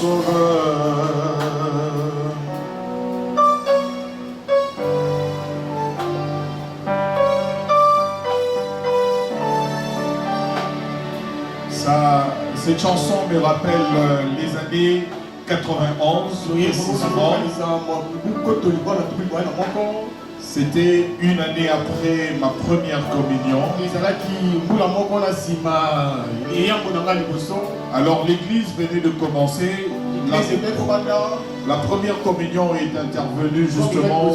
sauveur. Cette chanson me rappelle les années 91, précisément. C'était une année après ma première communion. Alors l'église venait de commencer. La première communion est intervenue justement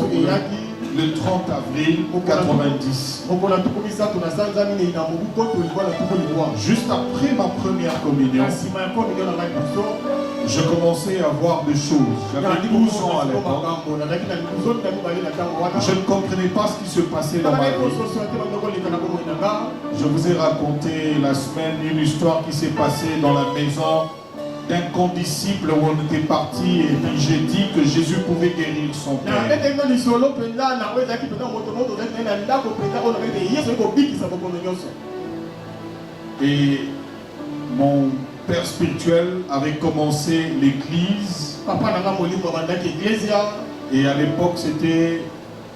le 30 avril 90. Juste après ma première communion, je commençais à voir des choses. J'avais 12 ans à l'époque. Je ne comprenais pas ce qui se passait dans ma vie. Je vous ai raconté la semaine une histoire qui s'est passée dans la maison d'un condisciple où on était parti et puis j'ai dit que Jésus pouvait guérir son père. Et mon père spirituel avait commencé l'église. Et à l'époque,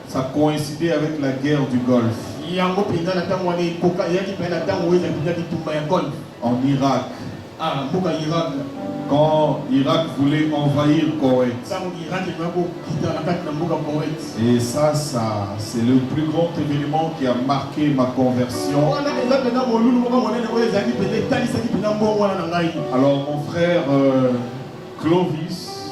ça coïncidait avec la guerre du Golfe. En Irak. Quand l'Irak voulait envahir Koweït. Et ça c'est le plus grand événement qui a marqué ma conversion. Alors mon frère Clovis,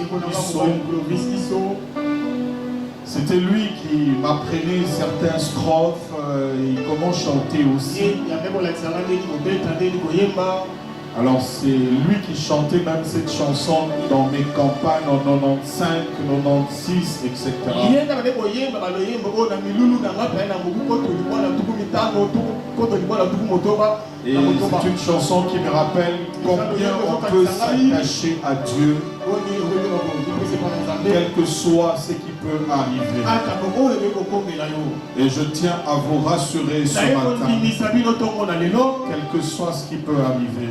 c'était lui qui m'apprenait certaines strophes et comment chanter aussi. Alors c'est lui qui chantait même cette chanson dans mes campagnes en 95, 96, etc. Et c'est une chanson qui me rappelle combien on peut s'attacher à Dieu, quel que soit ce qui peut arriver. Et je tiens à vous rassurer ce matin, quel que soit ce qui peut arriver,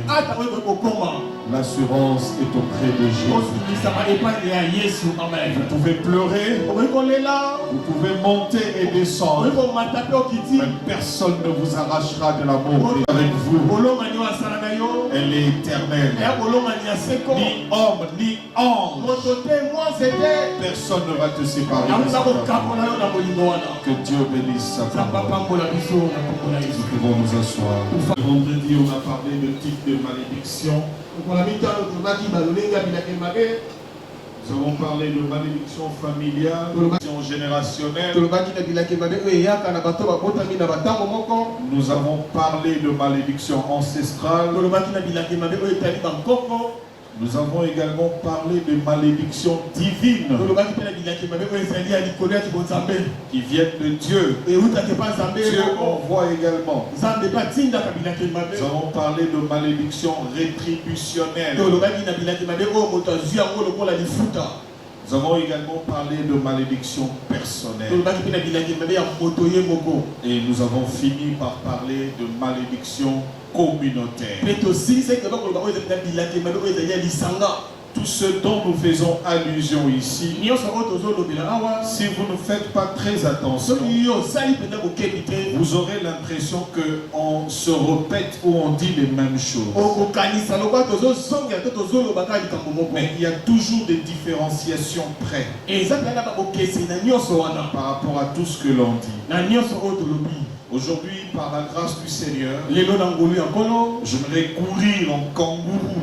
l'assurance est auprès de Jésus. Vous pouvez pleurer, vous pouvez monter et descendre, mais personne ne vous arrachera de l'amour avec vous. Elle est éternelle. Ni homme, ni ange, personne ne va te séparer de ça. Que Dieu bénisse sa parole. Nous pouvons nous asseoir. Vendredi, on a parlé de type de malédiction. Nous avons parlé de malédiction familiale, malédiction générationnelle. Nous avons parlé de malédiction ancestrale. Nous avons également parlé de malédictions divines qui viennent de Dieu. Dieu envoie également. Nous avons parlé de malédictions rétributionnelles. Nous avons également parlé de malédictions personnelles. Et nous avons fini par parler de malédictions communautaires. Tout ce dont nous faisons allusion ici, si vous ne faites pas très attention, vous aurez l'impression qu'on se répète ou on dit les mêmes choses. Mais il y a toujours des différenciations près par rapport à tout ce que l'on dit. Aujourd'hui, par la grâce du Seigneur, j'aimerais courir en kangourou.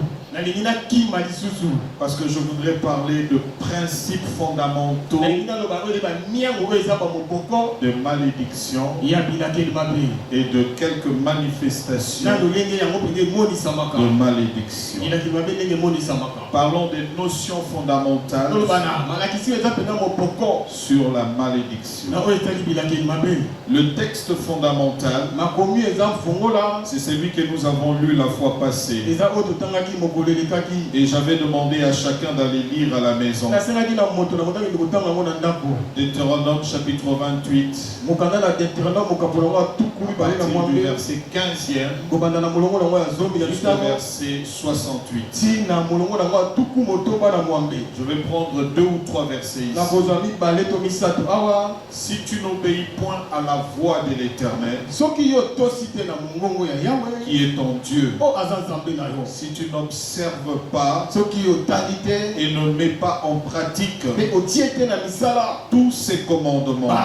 Parce que je voudrais parler de principes fondamentaux de malédiction et de quelques manifestations de malédiction. Parlons des notions fondamentales sur la malédiction. Le texte fondamental, c'est celui que nous avons lu la fois passée. Et j'avais demandé à chacun d'aller lire à la maison. Deutéronome chapitre 28. partir du verset 15e jusqu'au verset 68. Je vais prendre 2 ou 3 versets ici. Si tu n'obéis point à la voix de l'Éternel, qui est ton Dieu, si tu n'observes pas et ne mets pas en pratique tous ces commandements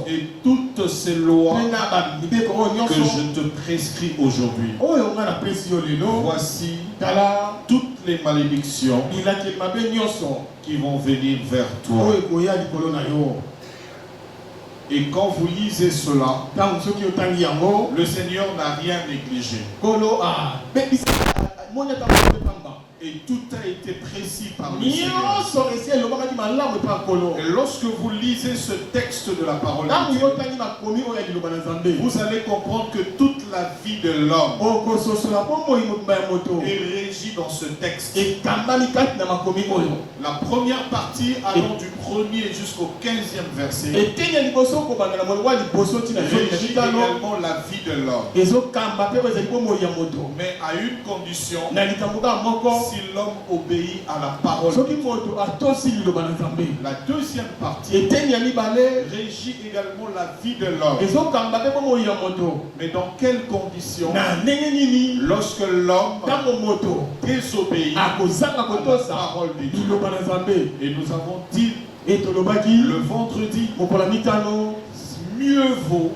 et toutes ces lois que je te prescris aujourd'hui, voici toutes les malédictions qui vont venir vers toi. Et quand vous lisez cela, le Seigneur n'a rien négligé. Et tout a été précis par le Seigneur. Et lorsque vous lisez ce texte de la parole de Dieu, vous allez comprendre que toute la vie de l'homme est régie dans ce texte. La première partie allant du 1er jusqu'au 15e verset régit également la vie de l'homme. Mais à une condition, si l'homme obéit à la parole de Dieu. La deuxième partie régit également la vie de l'homme. Mais dans quelles conditions? Lorsque l'homme désobéit à la parole de Dieu. Et nous avons dit le vendredi, mieux vaut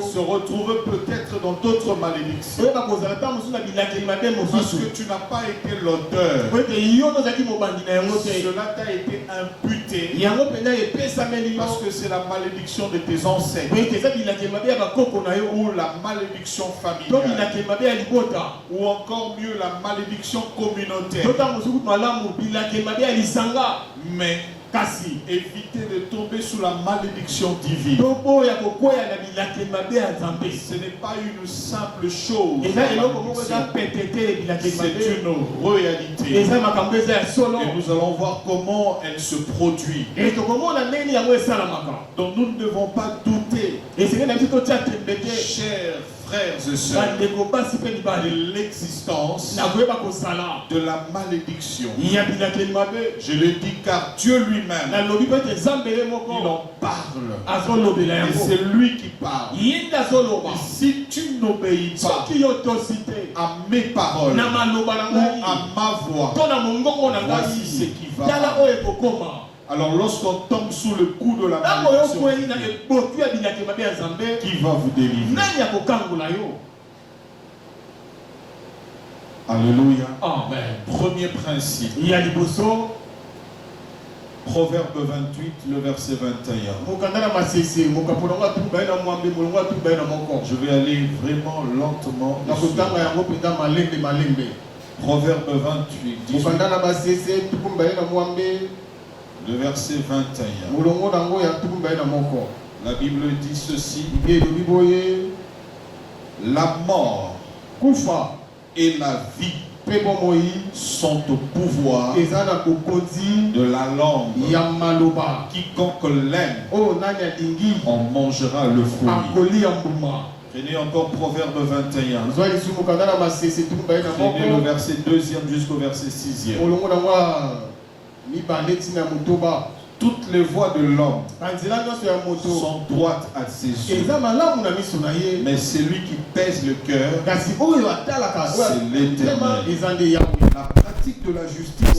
se retrouver peut-être dans d'autres malédictions. Parce que tu n'as pas été l'auteur. Cela t'a été imputé. Parce que c'est la malédiction de tes ancêtres. Ou la malédiction familiale. Ou encore mieux la malédiction communautaire. Mais évitez de tomber sous la malédiction divine. Ce n'est pas une simple chose. C'est une réalité. Et nous allons voir comment elle se produit. Donc nous ne devons pas douter, chers frères et sœurs, de l'existence de la malédiction. Je le dis car Dieu lui-même, il en parle. Et c'est lui qui parle. Et si tu n'obéis pas à mes paroles ou à ma voix, voici ce qui va. Alors lorsqu'on tombe sous le coup de la malédiction, qui va vous délivrer? Alléluia. Amen. Premier principe. Proverbe 28, le verset 21. Je vais aller vraiment lentement. Proverbe 28, 18, le verset 21. La Bible dit ceci: la mort et la vie sont au pouvoir de la langue. Quiconque l'aime en mangera le fruit. Prenez encore Proverbe 21. Prenez le verset 2e jusqu'au verset 6e. Toutes les voies de l'homme sont droites à ses yeux. Mais celui qui pèse le cœur, c'est l'Éternel. La pratique de la justice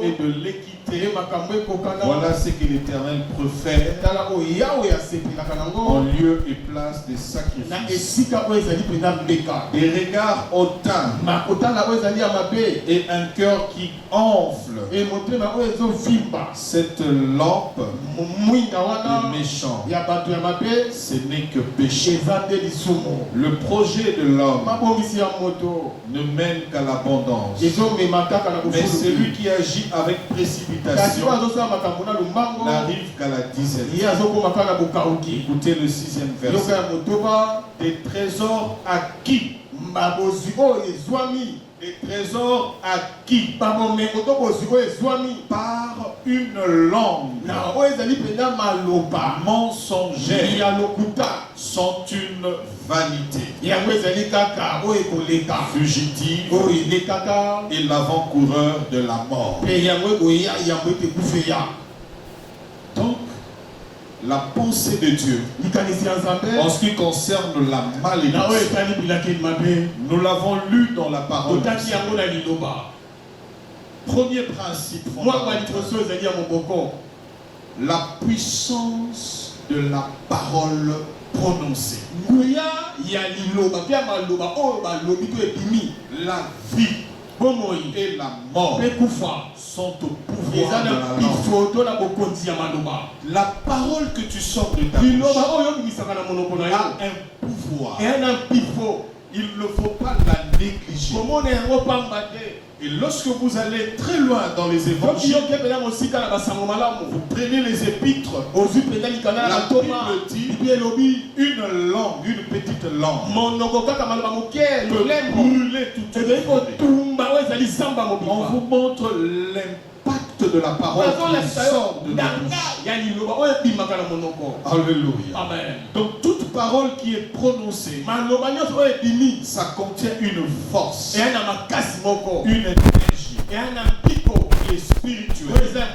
et de l'équité, voilà ce que l'Éternel préfère en lieu et place des sacrifices. Des regards hautains et un cœur qui enfle, cette lampe est méchante. Ce n'est que péché. Le projet de l'homme ne mène qu'à l'abondance. Mais celui qui agit avec précipitation n'arrive qu'à la dizaine. Écoutez le 6e verset. Des trésors acquis Les trésors acquis par une langue mensongère sont une vanité fugitive et l'avant-coureur de la mort. Donc, la pensée de Dieu en ce qui concerne la malédiction, nous l'avons lu dans la parole. Premier principe fondamental, la puissance de la parole prononcée. La vie et la mort sont au pouvoir de la langue. La parole que tu sors de ta bouche a un pouvoir. Il ne faut pas la négliger. Et lorsque vous allez très loin dans les évangiles, vous prenez les épîtres, la Bible dit une langue, une petite langue peut brûler toute une vie. On vous montre l'impact de la parole qui sort de la bouche. Alléluia. Amen. Donc toute parole qui est prononcée, ça contient une force, une énergie qui est spirituelle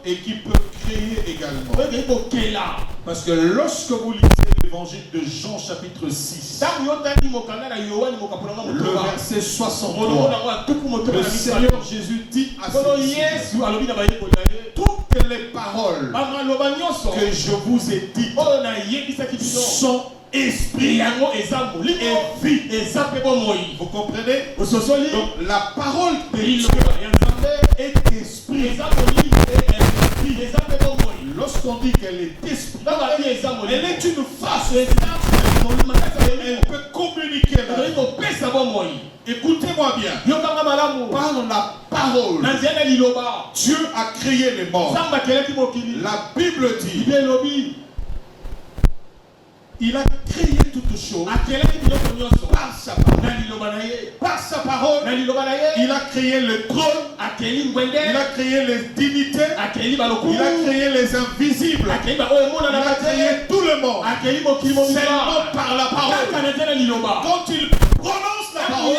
et qui peut créer également. Parce que lorsque vous lisez l'évangile de Jean chapitre 6, le verset 63, le Seigneur Jésus dit à ses disciples, toutes les paroles que je vous ai dites sont esprit et vie. Vous comprenez? Donc la parole de Dieu est esprit et vie. Lorsqu'on dit qu'elle est esprit, elle est une face. Elle peut communiquer. Écoutez-moi bien. Par la parole, Dieu a créé les morts. La Bible dit, il a créé toutes choses par sa parole. Par sa parole, il a créé le trône, il a créé les dignités, il a créé les invisibles, il a créé tout le monde. Seulement par la parole. Quand il prononce la parole,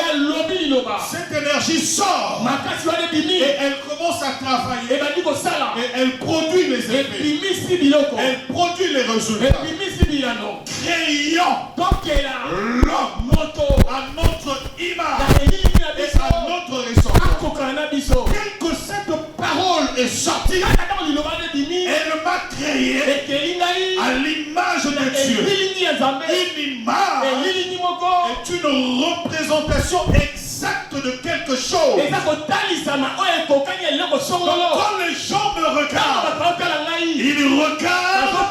cette énergie sort et elle commence à travailler et elle produit les effets, elle produit les résultats, créant l'homme à notre image et à notre ressemblance. Dès que cette parole est sortie, elle m'a créé à l'image de Dieu. Une image est une représentation exacte de quelque chose. Donc, quand les gens me regardent, ils regardent,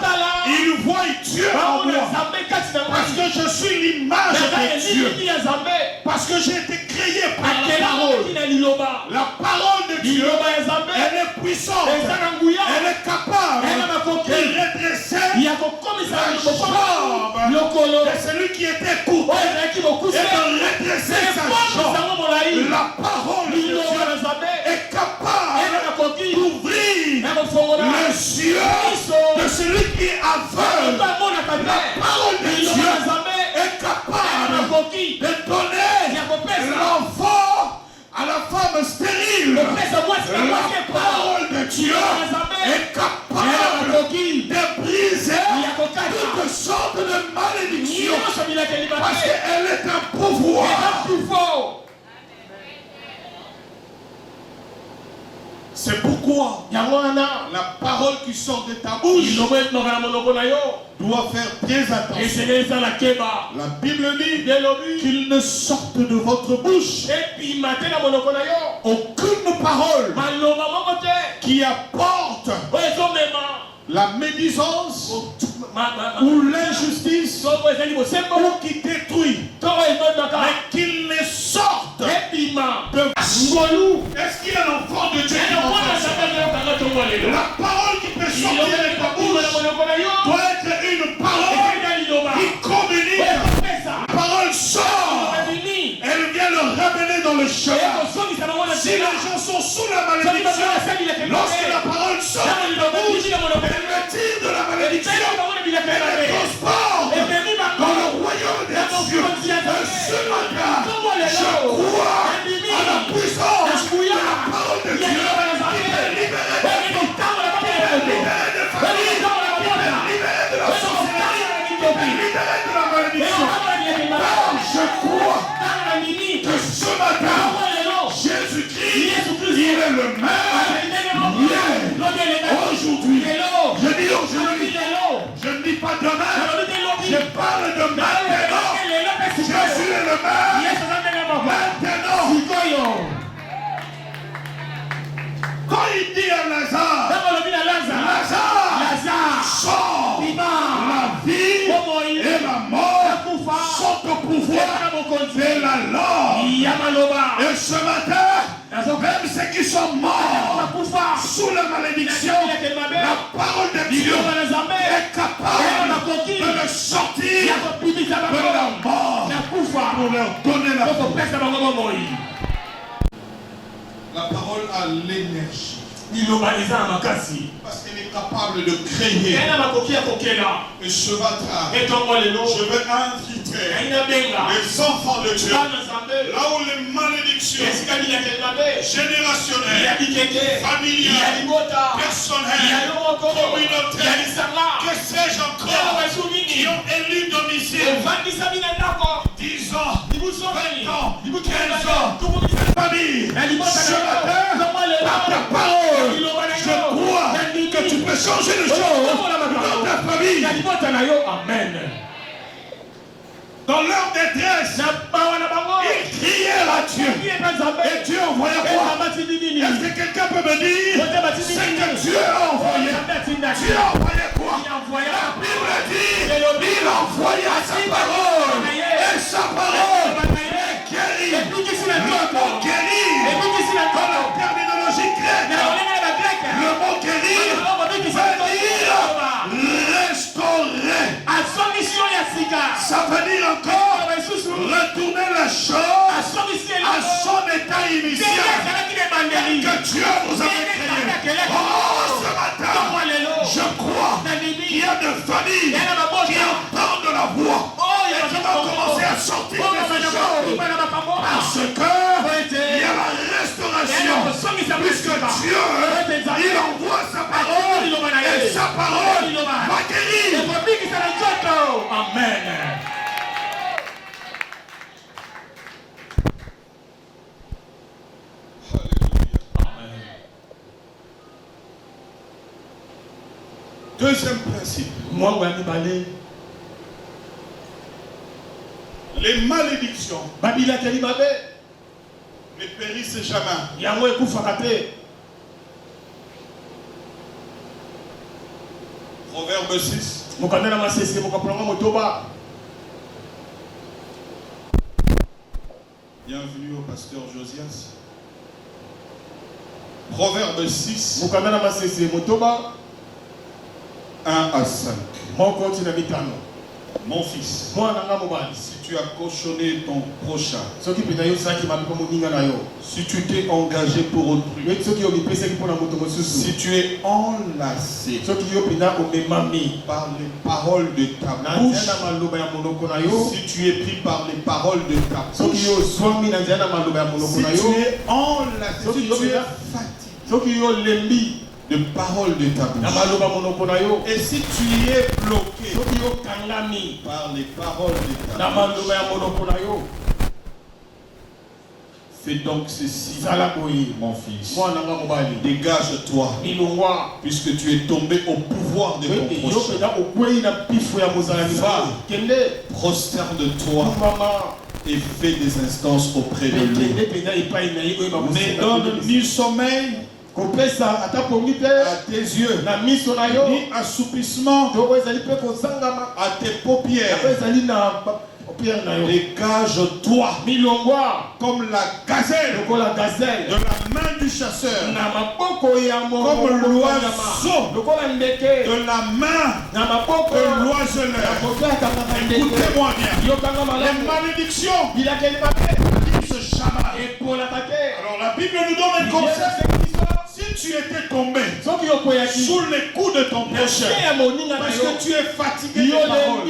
ils voient Dieu en moi. Parce que je suis l'image de Dieu. Parce que j'ai été créé par la parole. La parole de Dieu, elle est puissante. Elle est capable de redresser la jambe de celui qui était coupé et de redresser sa jambe. La parole de Dieu est capable d'ouvrir les yeux de celui qui est aveugle. La parole de Dieu est capable de donner l'enfant à la femme stérile. La parole de Dieu est capable de briser toutes sortes de malédictions parce qu'elle est un pouvoir. C'est pourquoi la parole qui sort de ta bouche doit faire très attention. La Bible dit qu'il ne sorte de votre bouche aucune parole qui apporte la médisance ou l'injustice ou qui détruit, mais qu'il ne sorte de est-ce qu'il y a l'enfant de Dieu? La parole qui peut sortir de ta bouche doit être une parole qui communique. La parole sort, elle vient le ramener dans dans le chemin. Si les gens sont sous la malédiction, lorsque la parole sort de la bouche, elle me tire de la malédiction. Elle me transporte dans le royaume des cieux. Ce matin, je crois à la puissance de la parole de Dieu. Il est libéré de la vie. Libéré de famille. Libéré de la sorcellerie. Libéré de la malédiction. Je crois que ce matin, Jésus-Christ, il est le même hier, aujourd'hui. Je dis aujourd'hui, je ne dis pas demain, je parle de maintenant. Jésus est le même maintenant. Quand il dit à Lazare, sors, la vie et la mort sont au pouvoir de la langue. Et ce matin, même ceux qui sont morts sous la malédiction, la parole de Dieu est capable de le sortir de la mort pour leur donner la vie. La parole a l'énergie. Parce qu'elle est capable de créer. Et ce matin, je vais inviter les enfants de Dieu, là où les malédictions générationnelles, familiales, personnelles, communautaires, que sais-je encore, qui ont élu domicile 10 ans, 20 ans, 15 ans, famille, ce matin, par ta parole, je crois que tu peux changer les choses dans ta famille. Amen. Dans leur détresse, ils crièrent à Dieu. Et Dieu envoya quoi? Est-ce que quelqu'un peut me dire ce que Dieu a envoyé? Dieu a envoyé quoi? La Bible dit, il a envoyé sa parole. Et sa parole est guérie. Le mot guérir, dans la terminologie grecque, le mot guérir veut dire restaurer. Ça veut dire encore retourner la chose à son état initial que Dieu nous avait créé. Oh, ce matin, je crois qu'il y a des familles qui entendent la voix et qui vont commencer à sortir de ces choses parce que il y a la restauration puisque Dieu il envoie sa parole et sa parole va guérir. Amen. Deuxième principe. Les malédictions ne périssent jamais. Proverbe 6. Bienvenue au pasteur Josias. Proverbe 6. 1 à 5. Mon fils, si tu as cautionné ton prochain, si tu t'es engagé pour autrui, si tu es enlacé par les paroles de ta bouche, si tu es pris par les paroles de ta bouche, si tu es enlacé, si tu es fatigué de paroles de ta bouche. Et si tu es bloqué par les paroles de ta bouche, fais donc ceci, mon fils. Dégage-toi, puisque tu es tombé au pouvoir de ton prochain. Va, prosterne-toi et fais des instances auprès de lui. Ne donne ni sommeil à tes yeux, ni assoupissement à tes paupières. Dégage-toi comme la gazelle de la main du chasseur, comme l'oiseau de la main de l'oiseleur. Écoutez-moi bien. Les malédictions se chamarrent Bible nous donne un conseil. Si tu étais tombé sous les coups de ton péché, parce que tu es fatigué de paroles,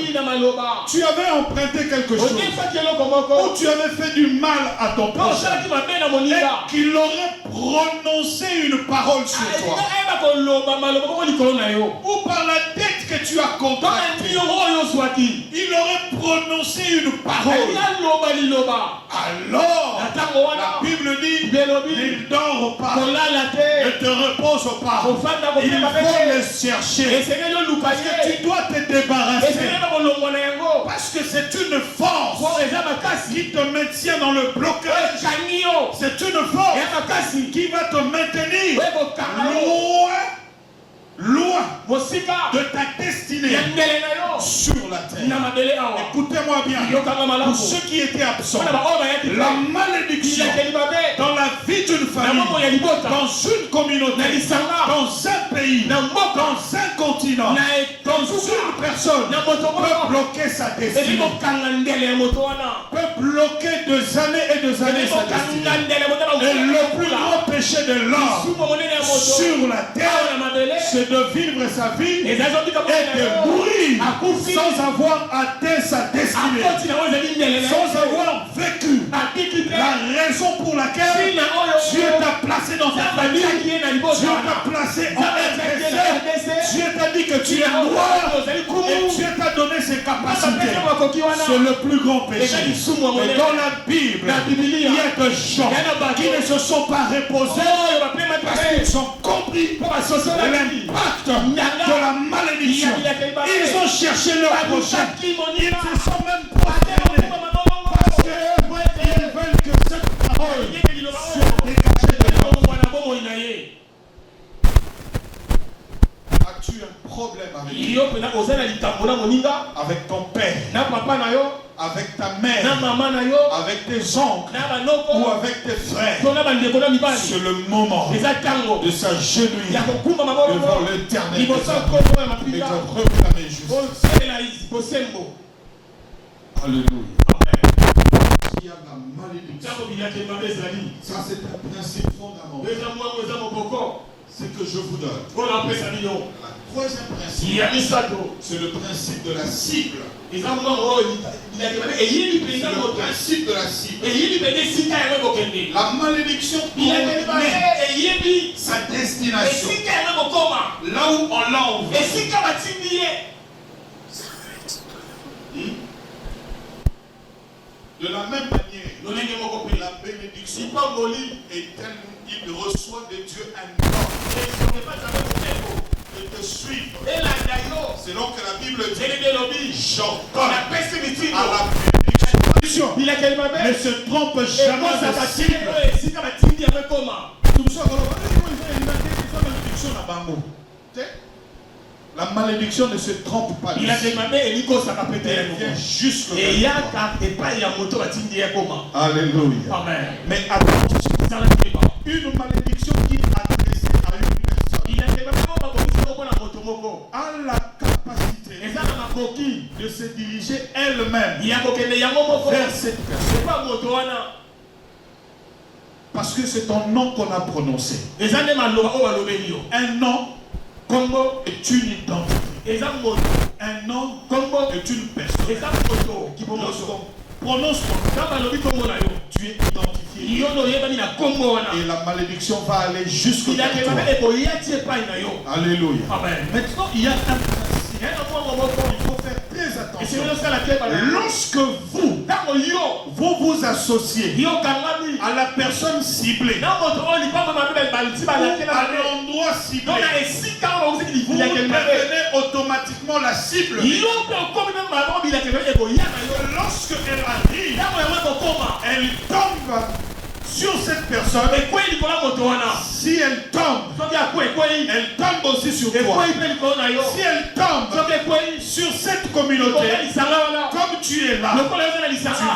tu avais emprunté quelque chose, ou tu avais fait du mal à ton prochain, et qu'il aurait prononcé une parole sur toi, ou par la dette que tu as contractée, il aurait prononcé une parole. Alors, la Bible dit, il dort pas, ne te repose pas. Il faut les chercher. Parce que tu dois te débarrasser. Parce que c'est une force qui te maintient dans le blocage. C'est une force qui va te maintenir loin de ta destinée sur la terre. Écoutez-moi bien. Pour ceux qui étaient absents, la malédiction dans la vie d'une famille, dans une communauté, dans un pays, dans un continent, dans une personne peut bloquer sa destinée, peut bloquer des années et des années sa destinée. Et le plus grand péché de l'homme sur la terre, c'est de vivre sa vie et de mourir sans avoir atteint sa destinée, sans avoir vécu la raison pour laquelle Dieu t'a placé dans sa famille, Dieu t'a placé en RDC, Dieu t'a dit que tu es noir et Dieu t'a donné ses capacités. C'est le plus grand péché. Mais dans la Bible, il y a des gens qui ne se sont pas reposés parce qu'ils ont compris l'impact de la malédiction. Ils ont cherché leur prochain. Ils se sont même prosternés parce qu'ils veulent que cette parole soit dégagée de leur. As-tu un problème avec ton père, avec ta mère, avec tes oncles ou avec tes frères? C'est le moment de s'agenouiller devant l'Éternel et de réclamer justice. Alléluia. Il y a la malédiction. Ça, c'est un principe fondamental. C'est que je vous donne. La troisième principe, c'est le principe de la cible. C'est le principe de la cible. La malédiction connaît sa destination. Là où on l'a envoyé. De la même manière, la bénédiction est telle qu'il reçoit de Dieu un ordre de te suivre. C'est donc que la Bible dit, j'ordonne à la bénédiction. Ne se trompe jamais de cible. La malédiction ne se trompe pas. Elle vient juste Alléluia. Amen. Mais attention, une malédiction qui est adressée à une personne a la capacité de se diriger elle-même vers cette personne. Parce que c'est ton nom qu'on a prononcé. Un nom est une identité. Un nom est une personne. Lorsqu'on prononce ton nom, tu es identifié. Et la malédiction va aller jusqu'au toi. Alléluia. Maintenant, il y a un principe. Il faut faire très attention. Lorsque vous vous associez à la personne ciblée, à l'endroit ciblé, vous devenez automatiquement la cible. Lorsque elle arrive, elle tombe sur cette personne. Si elle tombe, elle tombe aussi sur toi. Si elle tombe sur cette communauté, comme tu es là, tu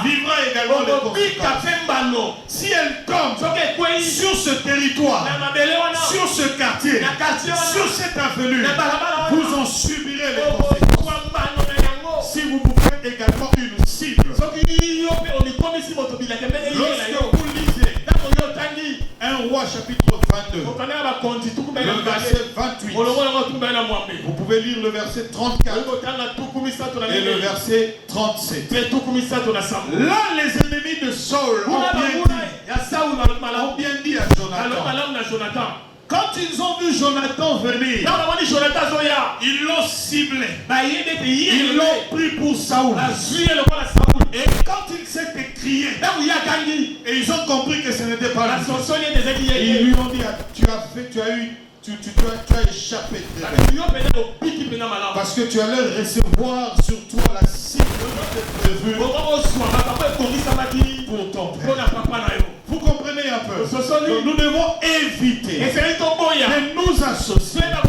vivras également les conséquences. Si elle tombe sur ce territoire, sur ce quartier, sur cette avenue, vous en subirez les conséquences. Si vous pouvez également une cible. Lorsque vous lisez un 1 Roi chapitre 22, le verset 28. Vous pouvez lire le verset 34 et le verset 37. Là, les ennemis de Saul ont bien dit à Jonathan. Quand ils ont vu Jonathan venir, ils l'ont ciblé. Ils l'ont pris pour Saoul. Et quand il s'est écrié, et ils ont compris que ce n'était pas lui, ils lui ont dit, tu as échappé. Parce que tu allais recevoir sur toi la cible prévue pour ton père. Vous comprenez un peu? Nous devons éviter de nous associer à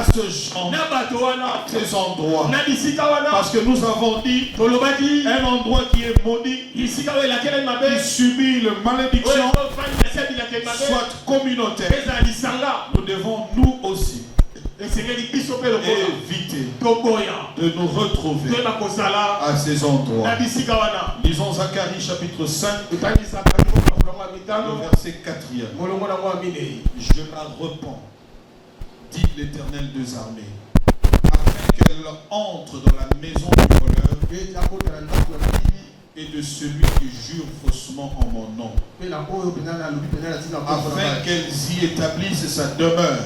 ce genre, à ces endroits. Parce que nous avons dit un endroit qui est maudit, qui subit le malédiction, soit communautaire. Nous devons nous aussi éviter de nous retrouver à ces endroits. Lisons Zacharie chapitre 5, le verset 4e. Je la repens, dit l'Éternel des armées, afin qu'elle entre dans la maison du voleur et de celui qui jure faussement en mon nom, afin qu'elles y établissent sa demeure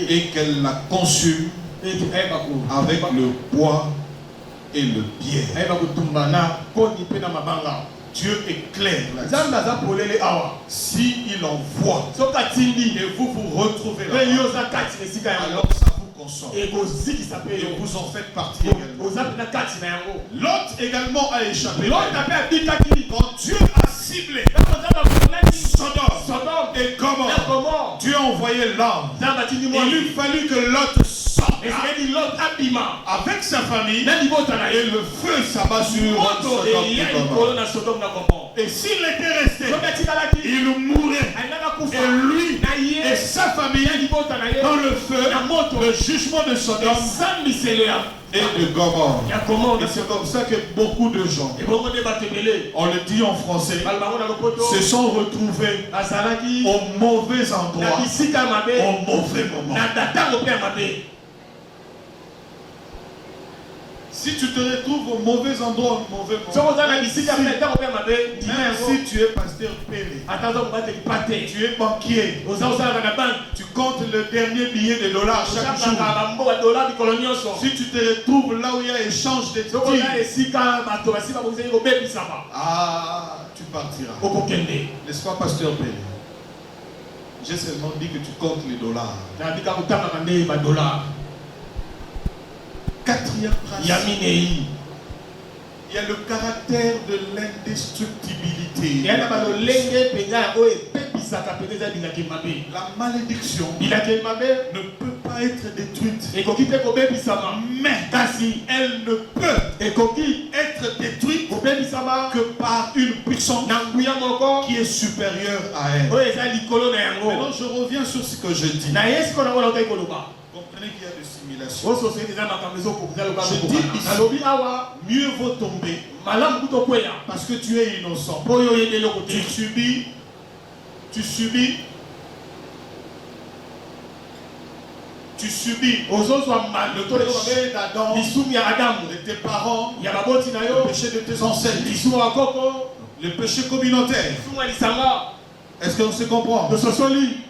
et qu'elle la consume avec le bois et le pierre. Dieu est clair là. S'il envoie et vous vous retrouvez là, alors ça vous consomme. Et vous en faites partie également. L'autre également a échappé. Quand Dieu a ciblé Sodome et Gomorrhe, Dieu a envoyé l'homme. Il lui fallut que l'autre sorte avec sa famille et le feu s'abat sur Sodome. Et s'il était resté, il mourrait. Et lui et sa famille dans le feu, le jugement de Sodome et de Gomorrhe. Et c'est comme ça que beaucoup de gens, on le dit en français, se sont retrouvés au mauvais endroit, au mauvais moment. Si tu te retrouves au mauvais endroit, au mauvais moment, même si tu es pasteur Pélé, tu es banquier, tu comptes le dernier billet de dollars chaque jour. Si tu te retrouves là où il y a échange de tirs, tu partiras. N'est-ce pas, pasteur Pélé? J'ai seulement dit que tu comptes les dollars. Quatrième principe, il y a le caractère de l'indestructibilité. La malédiction ne peut pas être détruite, mais elle ne peut être détruite que par une puissance qui est supérieure à elle. Maintenant, je reviens sur ce que je dis. Comprenez qu'il y a des simulations. Je dis ici, mieux vaut tomber parce que tu es innocent. Tu subis le péché d'Adam, de tes parents, le péché de tes ancêtres, le péché communautaire. Est-ce qu'on se comprend?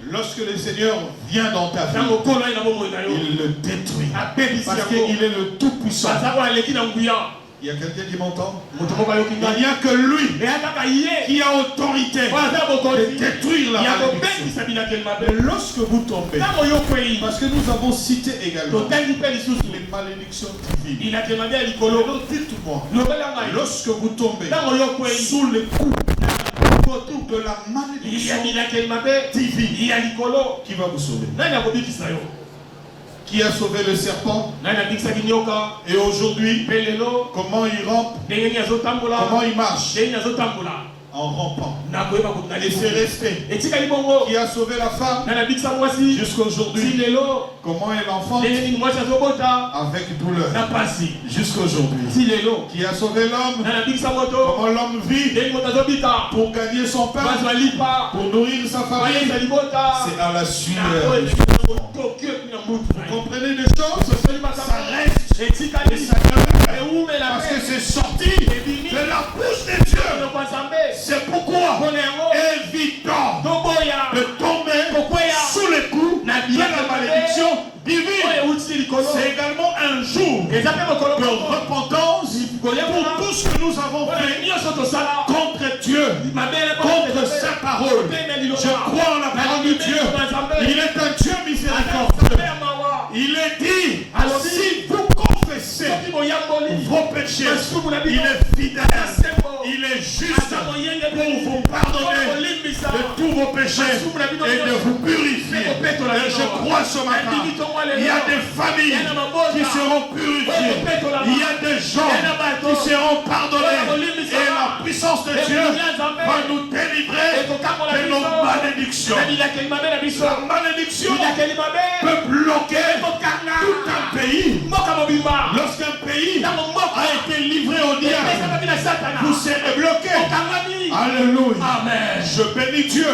Lorsque le Seigneur vient dans ta vie, il le détruit. Parce qu'il est le Tout-Puissant. Il y a quelqu'un qui m'entend? Il n'y a que lui qui a autorité de détruire la malédiction. Mais lorsque vous tombez, parce que nous avons cité également les malédictions divines. Dites-moi, lorsque vous tombez sous le coup de la malédiction divine, qui va vous sauver? Qui a sauvé le serpent? Et aujourd'hui, comment il rampe? Comment il marche? en rampant. Et c'est resté. Qui a sauvé la femme jusqu'à aujourd'hui. Comment est l'enfant? Avec douleur. Jusqu'à aujourd'hui. Qui a sauvé l'homme? Comment l'homme vit pour gagner son pain, pour nourrir sa famille? C'est à la suite. Vous comprenez des choses? Ça reste et ça demeure. Parce que c'est sorti de la bouche de Dieu. C'est pourquoi évitons de tomber sous les coups de la malédiction divine. C'est également un jour de repentance pour tout ce que nous avons fait contre Dieu, contre sa parole. Je crois en la parole de Dieu. Il est un Dieu miséricordieux. Il est dit, si vous confessez vos péchés, il est fidèle, il est juste pour vous pardonner de tous vos péchés et de vous purifier. Et je crois ce matin, il y a des familles qui seront purifiées, il y a des gens qui seront pardonnés, et la puissance de Dieu va nous délivrer de nos malédictions. La malédiction peut bloquer tout un pays. Lorsqu'un pays a été livré au diable, vous serez bloqué. Alléluia. Amen. Je bénis Dieu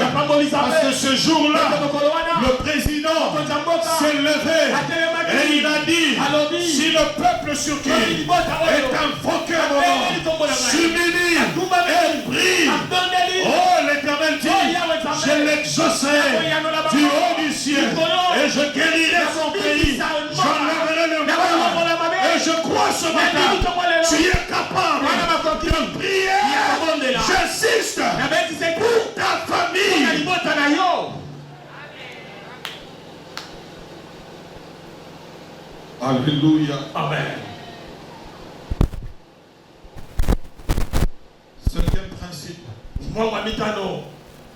parce que ce jour-là, le président s'est levé et il a dit, si le peuple sur qui est invoqué mon nom s'humilie et prie, oh l'Éternel dit, je l'exaucerai du haut du ciel et je guérirai son pays, j'enlèverai le mal. Et je crois ce matin, tu es capable de prier. J'insiste pour ta famille. Alléluia. Amen. Cinquième principe.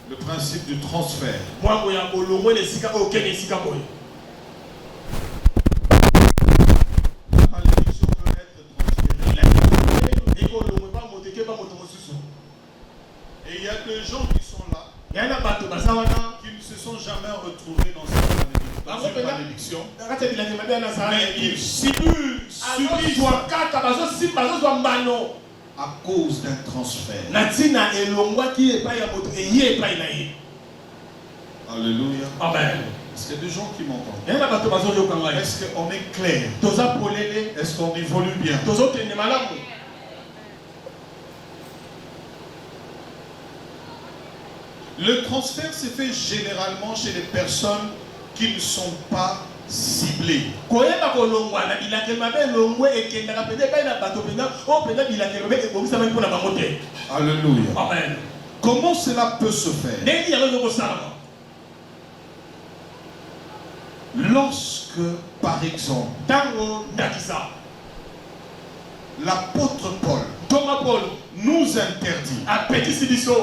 Le principe du transfert. Et il y a des gens qui sont là, qui ne se sont jamais retrouvés dans cette malédiction. Mais ils subissent à cause d'un transfert. Alléluia. Amen. Est-ce qu'il y a des gens qui m'entendent? Est-ce qu'on est clair? Est-ce qu'on évolue bien? Le transfert se fait généralement chez les personnes qui ne sont pas ciblées. Alléluia. Amen. Comment cela peut se faire? Lorsque, par exemple, l'apôtre Paul nous interdit.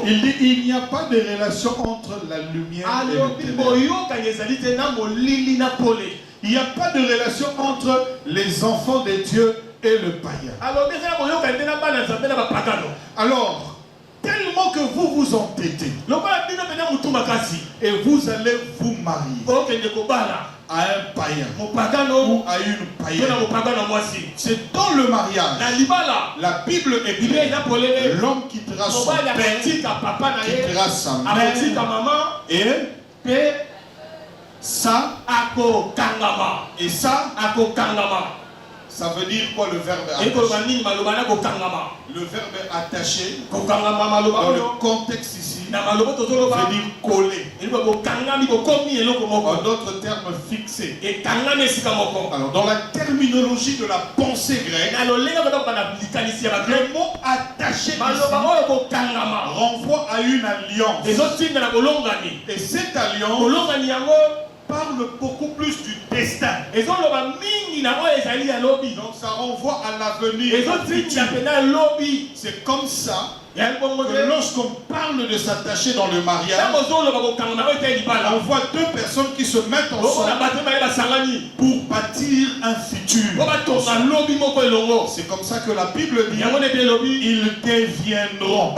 Il dit il n'y a pas de relation entre la lumière et le ténèbre. Il n'y a pas de relation entre les enfants de Dieu et le païen. Alors, tellement que vous vous entêtez et vous allez vous marier à un païen ou à une païenne. C'est dans le mariage. La Bible écrit l'homme quittera son père, quittera sa mère et ça et ça veut dire quoi le verbe attaché? Le verbe attaché dans le contexte ici veut dire coller. En d'autres termes, fixer. Alors dans la terminologie de la pensée grecque, le mot attaché ici renvoie à une alliance. Et cette alliance parle beaucoup plus du destin. Donc ça renvoie à l'avenir. C'est comme ça que lorsqu'on parle de s'attacher dans le mariage, on voit deux personnes qui se mettent ensemble pour bâtir un futur. C'est comme ça que la Bible dit, ils deviendront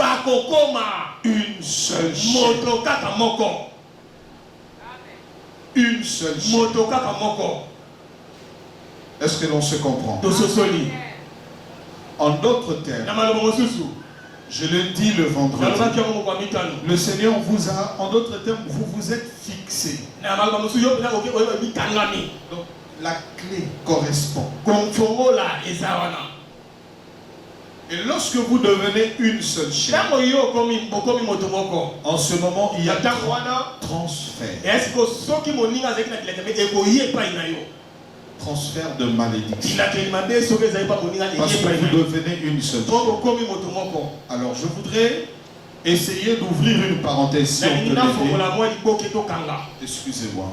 une seule chair. Une seule chair. Est-ce que l'on se comprend? En d'autres termes, je le dis le vendredi, le Seigneur vous a, en d'autres termes, vous vous êtes fixé. Donc la clé correspond. Et lorsque vous devenez une seule chair, en ce moment, il y a transfert. Transfert de malédiction. Parce que vous devenez une seule chair. Alors je voudrais essayer d'ouvrir une parenthèse. Excusez-moi.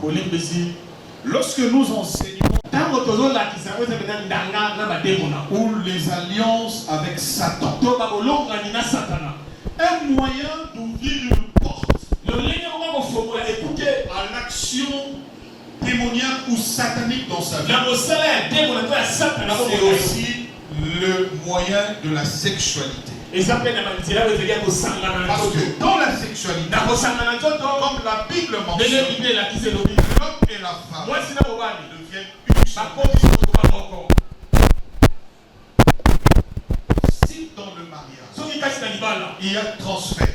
Lorsque nous enseignons ou les alliances avec Satan, un moyen d'ouvrir une porte à l'action démoniaque ou satanique dans sa vie, c'est aussi le moyen de la sexualité. Parce que dans la sexualité, comme la Bible mentionne, l'homme et la femme deviennent une seule. Si dans le mariage, il y a transfert,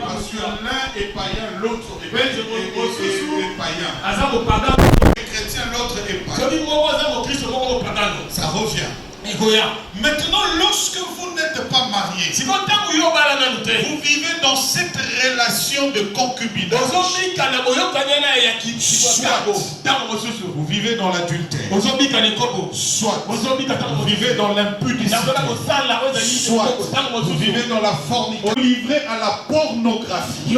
parce que l'un est païen, l'autre est païen. Les chrétiens, l'autre est païen. Ça revient. Maintenant, lorsque vous n'êtes pas marié, vous vivez dans cette relation de concubinage. Soit vous vivez dans l'adultère, soit vous vivez dans l'impudicité, soit vous vivez dans la fornication. Vous livrez à la pornographie.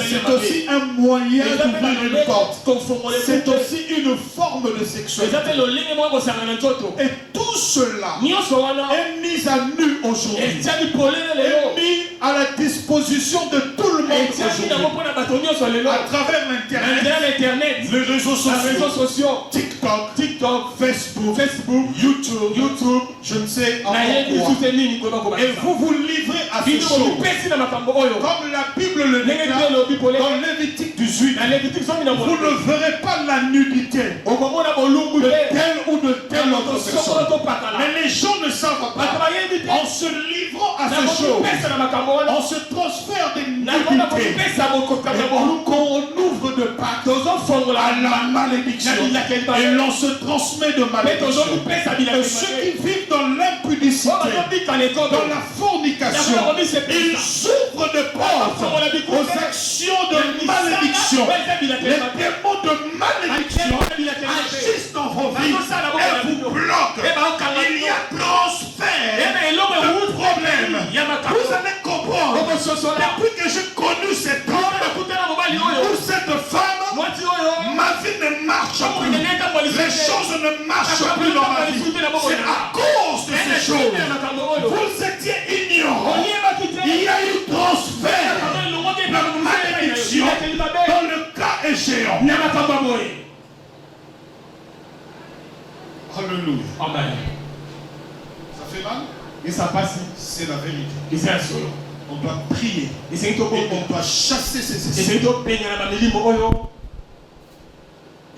C'est aussi un moyen d'ouvrir une porte. C'est aussi une forme de sexualité. Et tout cela est mis à nu aujourd'hui, est mis à la disposition de tout le monde aujourd'hui, à travers l'internet, les réseaux sociaux, TikTok, Facebook, YouTube, je ne sais encore quoi. Et vous vous livrez à ces choses. Comme la Bible le déclare dans Lévitique 18, vous ne verrez pas la nudité de tel ou de tel autre personne. Mais les gens ne savent pas. En se livrant à ces choses, on se transfère des nudités. Qu'on ouvre de Pâques à la malédiction. Et l'on se transmet de malédiction. Et ceux qui vivent dans l'impudicité, dans la fornication, ils ouvrent de portes aux actions de malédiction. Les démons de malédiction agissent dans vos vies et vous bloquent. Il y a transfert de problème. Vous allez comprendre. Depuis que j'ai connu cet homme ou cette femme, ma vie ne marche plus. Les choses ne marchent plus dans ma vie. C'est à cause de ces choses. Vous étiez ignorants. Il y a eu transfert de malédiction dans le cas échéant. Alléluia. Amen. Ça fait mal? Et ça passe. C'est la vérité. On doit prier. Et on doit chasser ces esprits.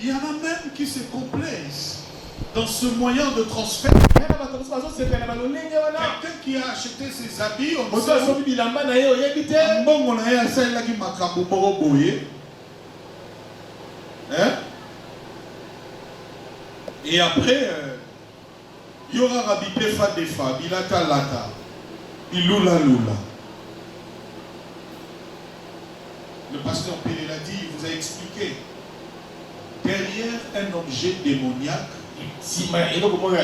Il y en a même qui se complaisent dans ce moyen de transfert. Quelqu'un qui a acheté ses habits, et après, il y aura Rabbi Pefa Defa, Bilata Lata, Ilula Lula. Le pasteur Pelé l'a dit, il vous a expliqué. Derrière un objet démoniaque,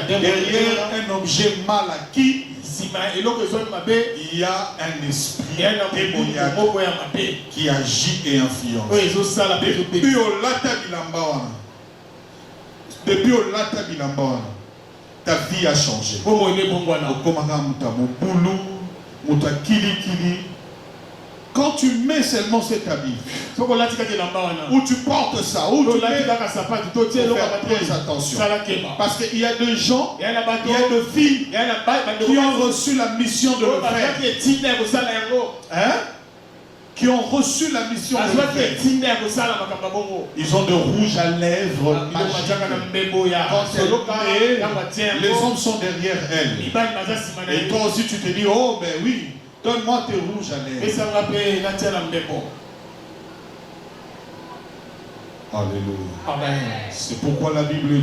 derrière un objet mal acquis, il y a un esprit démoniaque qui agit et influence. Depuis au Lata Bilamba, ta vie a changé. Quand tu mets seulement cet habit, ou tu portes ça, ou tu mets, faut faire très attention. Parce qu'il y a des gens, il y a des filles qui ont reçu la mission de le faire. Hein? Qui ont reçu la mission de le faire. Ils ont de rouge à lèvres magiques. Quand elle met, les hommes sont derrière elle. Et toi aussi tu te dis, oh ben oui, donne-moi tes rouges à lèvres. Alléluia. Amen. C'est pourquoi la Bible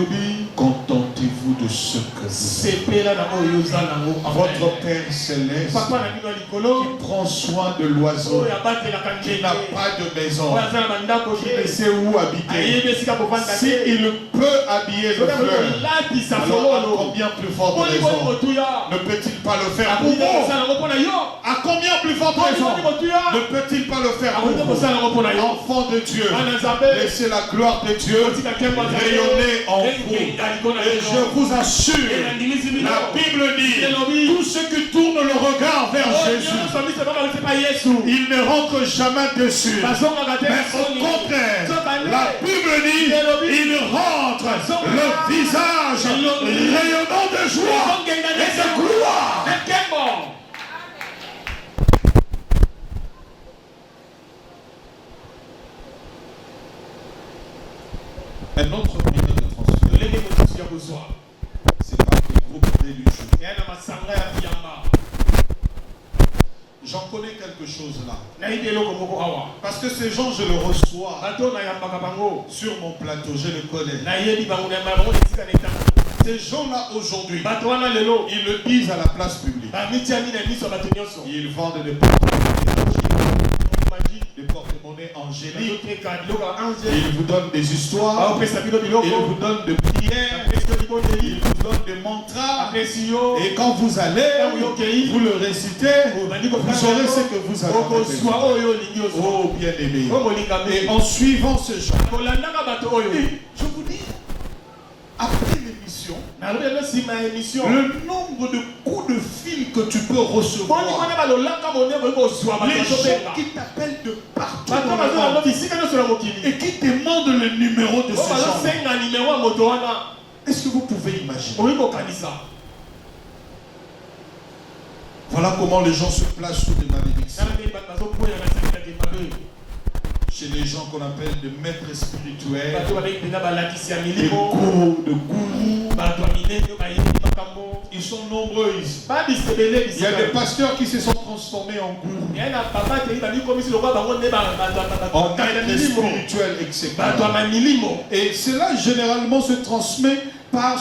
dit, contentez-vous de ce que vous avez. Votre Père Céleste qui prend soin de l'oiseau, qui n'a pas de maison, qui ne sait où habiter. S'il peut habiller le fleur, alors à combien plus forte raison ne peut-il pas le faire pour vous? À combien plus forte raison ne peut-il pas le faire pour vous? Enfant de Dieu, laissez la gloire de Dieu rayonner en vous. Et je vous assure, la Bible dit, tous ceux qui tournent le regard vers Jésus, ils ne rentrent jamais dessus. Mais au contraire, la Bible dit, ils rentrent le visage rayonnant de joie et de gloire. Un autre moyen de transfert, c'est par les groupes religieux. J'en connais quelque chose là. Parce que ces gens, je le reçois sur mon plateau, je le connais. Ces gens-là aujourd'hui, ils le disent à la place publique. Ils vendent des porte-monnaie angélique. Il vous donne des histoires. Il vous donne des prières. Il vous donne des mantras. Et quand vous allez, vous le récitez, vous saurez ce que vous avez besoin. Oh bien-aimé. Et en suivant ce genre, je vous dis, après l'émission, le nombre de coups de fil que tu peux recevoir, les gens qui t'appellent de partout dans le monde et qui demandent le numéro de ces gens. Est-ce que vous pouvez imaginer? Voilà comment les gens se placent sous des malédictions. Chez les gens qu'on appelle des maîtres spirituels, des gourous, ils sont nombreux ici. Il y a des pasteurs qui se sont transformés en gourous, en maîtres spirituels, etc. Et cela généralement se transmet par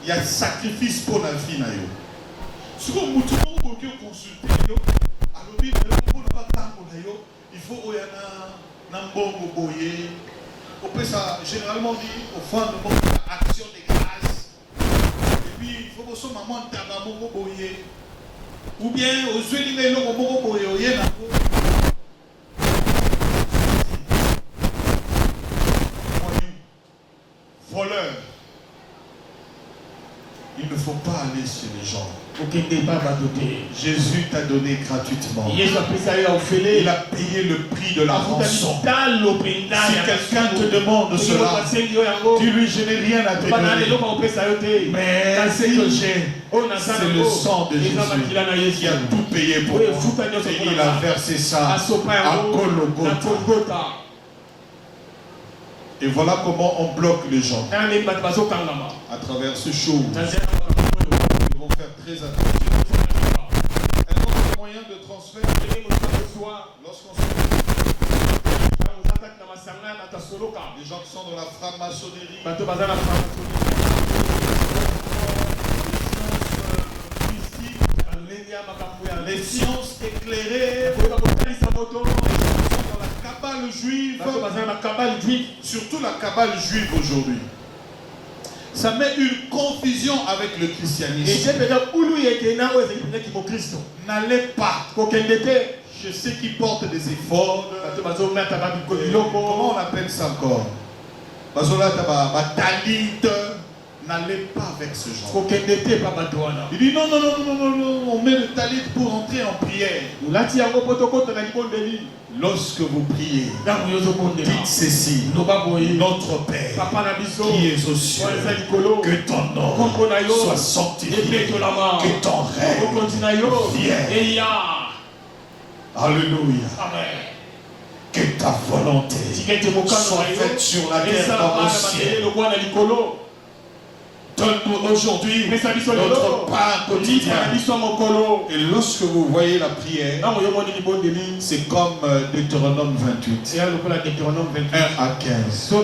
il y a sacrifice pour la vie na yo. Si vous consulter yo, il faut généralement dit au fond de action de grâce. Et puis il faut que ce maman tabac boye. Ou bien aux yeux de voleur. Il ne faut pas aller chez les gens. Jésus t'a donné gratuitement. Il a payé le prix de la rançon. Si quelqu'un te demande cela, dis-lui, je n'ai rien à te donner. Mais ce que j'ai, c'est le sang de Jésus qui a tout payé pour moi. Et il a versé ça à Golgotha. Et voilà comment on bloque les gens. À travers ce show. Ils vont faire très attention. Un autre moyen de transfert, lorsqu'on se les gens qui sont dans la franc-maçonnerie, les sciences éclairées, les gens qui sont dans la cabale juive, surtout la cabale juive aujourd'hui, ça met une confusion avec le christianisme. N'allez pas chez ceux qui portent des éphodes. Comment on appelle ça encore? N'allez pas avec ce genre. Il dit non, on met le talit pour entrer en prière. Lorsque vous priez, dites ceci: notre Père qui es aux cieux, que ton nom soit sanctifié, que ton règne vienne. Alléluia. Amen. Que ta volonté soit faite sur la terre comme au ciel. Donne-nous aujourd'hui notre pain quotidien. Et lorsque vous voyez la prière, c'est comme Deutéronome 28. 1 à 15.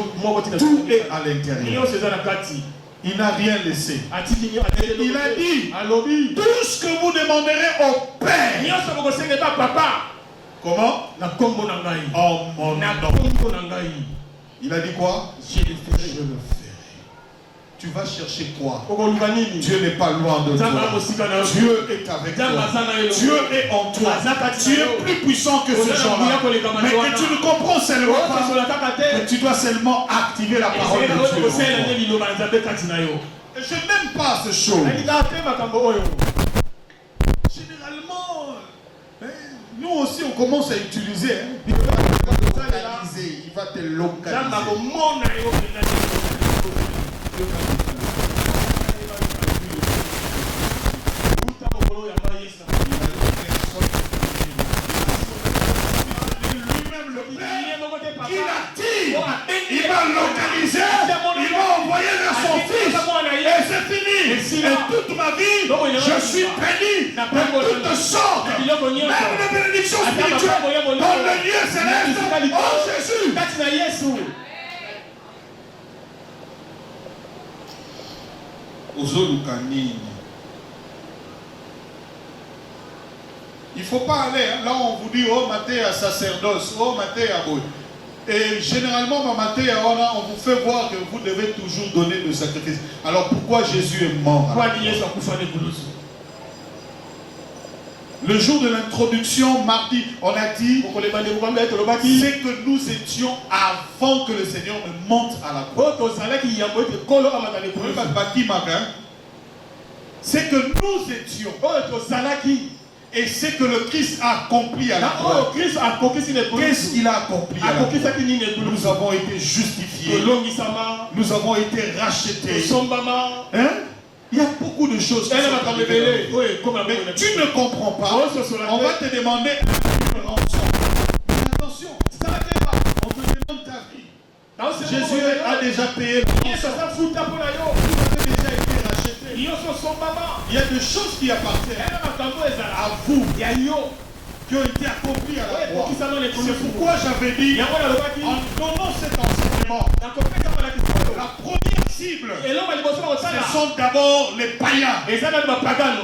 Tout est à l'intérieur. Il n'a rien laissé. Il a dit: tout ce que vous demanderez au Père. Comment? En mon nom. Il a dit quoi? Je le ferai. Tu vas chercher quoi? Dieu n'est pas loin de toi. Dieu est avec toi. Dieu est en toi. Tu es plus puissant que ce genre-là. Mais que tu ne comprends seulement pas que tu dois seulement activer la parole de Dieu. Et je n'aime pas ce show. Généralement, nous aussi on commence à utiliser. Il va te localiser. Il va localiser, il va envoyer vers son fils. Et c'est fini. Et toute ma vie, je suis béni de toutes sortes. Même les bénédictions spirituelles dans le lieu céleste. Oh Jésus. Il ne faut pas aller, là on vous dit, oh maté à sacerdoce, oh maté à boy. Et généralement, on vous fait voir que vous devez toujours donner le sacrifice. Alors pourquoi Jésus est mort? Le jour de l'introduction, mardi, on a dit c'est que nous étions avant que le Seigneur ne monte à la croix. C'est que nous étions. Et c'est que le Christ a accompli à la croix. Qu'est-ce qu'il a accompli à la croix? Nous avons été justifiés. Nous avons été rachetés. Hein? Il y a beaucoup de choses qui sont révélées. Mais tu ne comprends pas. On va te demander une rançon. Mais attention, on te demande ta vie. Jésus a déjà payé la rançon. Vous avez déjà été rachetés. Il y a des choses qui appartiennent à vous, qui ont été accomplies à la croix. C'est pourquoi j'avais dit, en donnant cet enseignement, la première cible, ce sont d'abord les païens.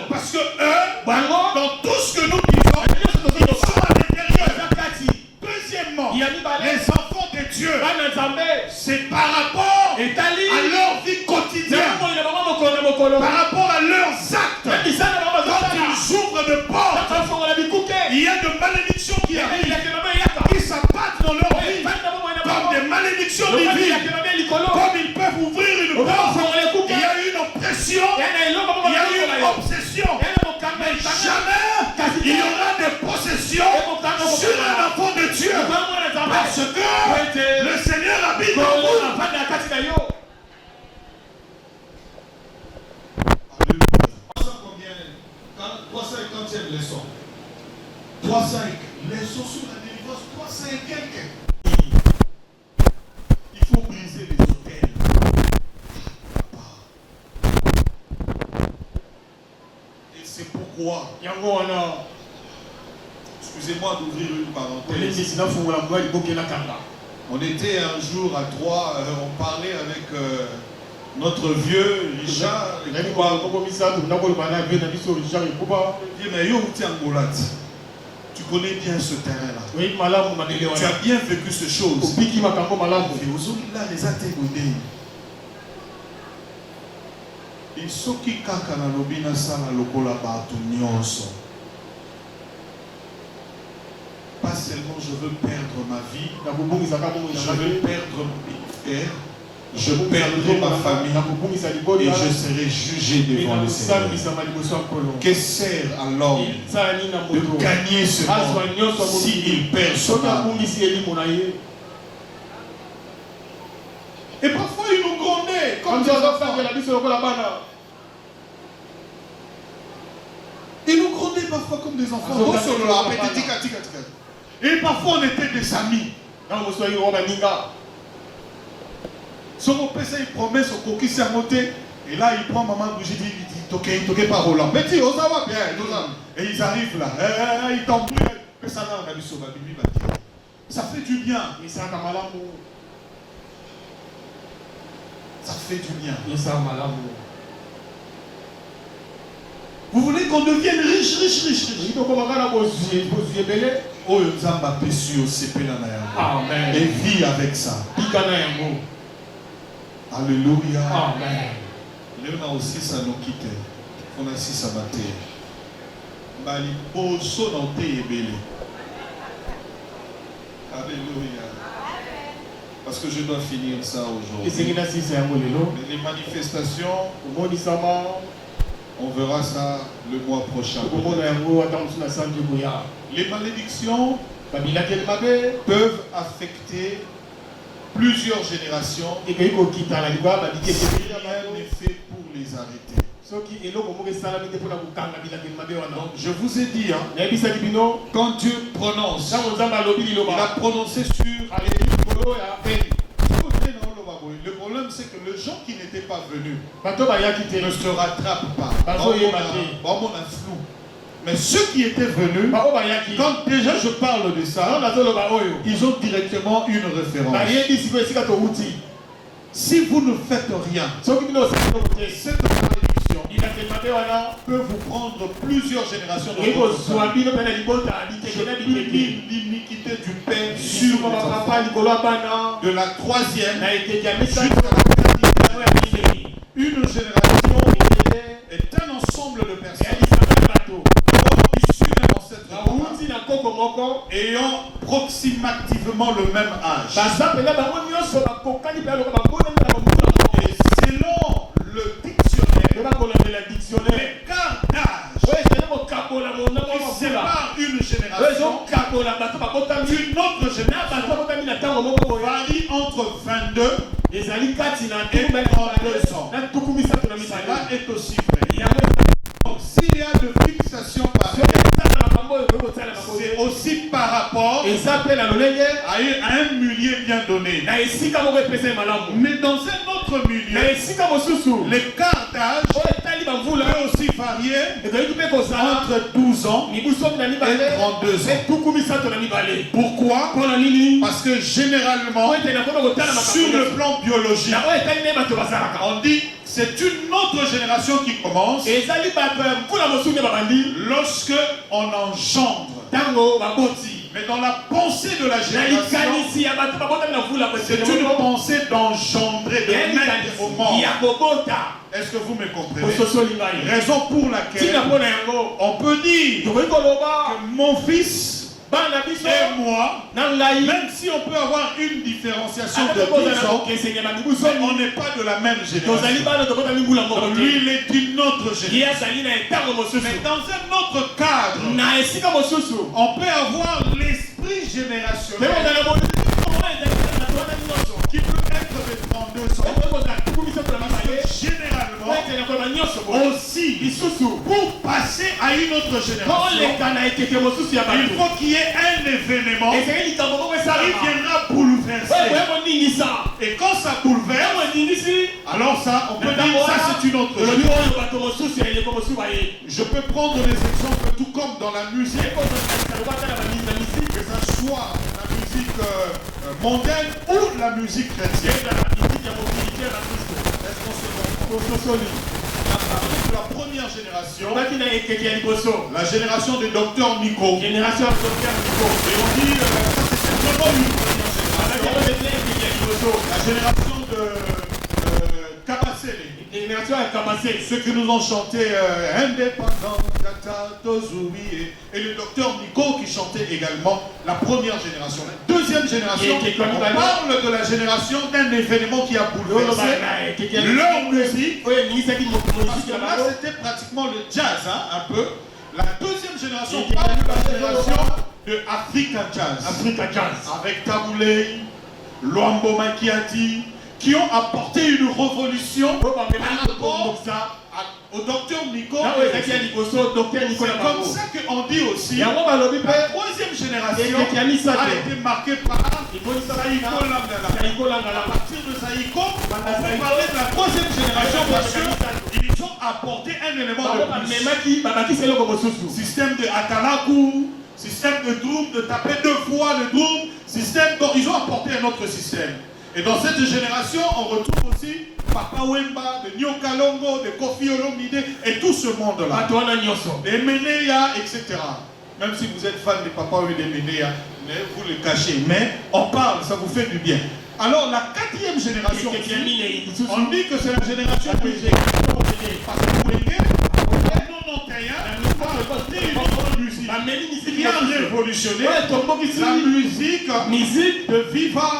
Parce que eux, dans tout ce que nous disons, ils sont à l'intérieur. Deuxièmement, les enfants de Dieu, c'est par rapport à leur vie quotidienne, par rapport à leurs actes. Quand ils ouvrent de portes, il y a de malédictions qui arrivent, qui s'abattent dans leur vie, comme des malédictions divines. Comme ils peuvent ouvrir une porte, il y a une oppression, il y a une obsession. Mais jamais il y aura des possessions sur un enfant de Dieu. Parce que le Seigneur habite en vous. 350e leçon. 305 leçons sur la délivrance. 305 quelqu'un. Il faut briser les hôtels. Et c'est pourquoi, excusez-moi d'ouvrir une parenthèse. On était un jour à Troyes, on parlait avec notre vieux Richard. Il dit, mais yo, Tu connais bien ce terrain-là. Oui, tu as bien vécu ces choses. Et pas seulement je veux perdre ma vie, je veux perdre mes frères, je perdrai ma famille et je serai jugé devant le Seigneur. Que sert à l'homme de gagner ce monde s'il perd son âme? Et parfois ils nous grondaient comme des enfants. Ils nous grondaient parfois comme des enfants. Et parfois on était des amis. Son père il promet son coquille s'est monté. Et là il prend maman Brigitte, il dit toquez pas Roland. Petit, on s'en va bien. Et ils arrivent là. Ils tombent. Ça fait du bien. Ça fait du bien. Vous voulez qu'on devienne riche. Amen. Et vis avec ça. Alléluia. Amen. On a aussi ça nous quitte. On a aussi ça maté. Alléluia. Parce que je dois finir ça aujourd'hui. Les manifestations, on verra ça le mois prochain. Les malédictions peuvent affecter plusieurs générations. Il y a un effet pour les arrêter. Donc, je vous ai dit, quand Dieu prononce, il a prononcé sur le problème, c'est que les gens qui n'étaient pas venus ne se rattrapent pas. On a flou. Mais ceux qui étaient venus, quand déjà je parle de ça, ils ont directement une référence. Si vous ne faites rien, cette malédiction peut vous prendre plusieurs générations de l'iniquité du père sur les enfants. De la troisième jusqu'à la quatrième. Une génération est un ensemble de personnes issues d'un ancêtre ayant approximativement le même âge. Et selon le dictionnaire, l'écart d'âge qui sépare une génération d'une autre génération varie entre 22 et 32 ans. Cela est aussi vrai. Donc s'il y a de fixation pareille, c'est aussi par rapport à un milieu bien donné. Mais dans un autre milieu, l'écart d'âge peut aussi varier entre 12 ans et 32 ans. Pourquoi? Parce que généralement, sur le plan biologique, on dit c'est une autre génération qui commence lorsque on engendre. Mais dans la pensée de la génération, c'est une pensée d'engendrer, de mettre au monde. Est-ce que vous me comprenez? Raison pour laquelle on peut dire que mon fils et moi, même si on peut avoir une différenciation de 10 ans, on n'est pas de la même génération. Donc lui, il est d'une autre génération. Mais dans un autre cadre, on peut avoir l'esprit générationnel qui peut être de 32 ans. Généralement, aussi, pour passer à une autre génération, il faut qu'il y ait un événement qui viendra bouleverser. Et quand ça bouleverse, alors ça, on peut dire ça c'est une autre génération. Je peux prendre des exemples tout comme dans la musique, que ce soit la musique mondaine ou la musique chrétienne. Est-ce qu'on se comprend? la première génération, la génération de Docteur Nico. Et on dit ça c'était vraiment une première génération. La génération de Kabasele. Ceux qui nous ont chanté Indépendant, et le Docteur Nico qui chantait également la première génération. La deuxième génération, on parle de la génération d'un événement qui a bouleversé leur musique. Parce que là c'était pratiquement le jazz, hein, un peu. La deuxième génération, on parle de la génération de Africa Jazz. Avec Taboulé, Luambo Makiati, qui ont apporté une révolution par rapport au Docteur Nico. C'est comme ça qu'on dit aussi la troisième génération a été marquée par Saïko Langala. À partir de Saïko, on peut parler de la troisième génération parce qu'ils ont apporté un élément de plus. Système de Atanaku, système de drum, de taper deux fois le drum, système, donc ils ont apporté un autre système. Et dans cette génération, on retrouve aussi Papa Wemba, de Nyo Kalongo, de Kofi Olomide et tout ce monde-là. Les Meneya, etc. Même si vous êtes fan de Papa ou des Meneya, vous le cachez. Mais on parle, ça vous fait du bien. Alors la quatrième génération, on dit que c'est la génération Wenge. Parce que Wenge, en 91, a apporté une autre musique qui a révolutionné la musique de Viva.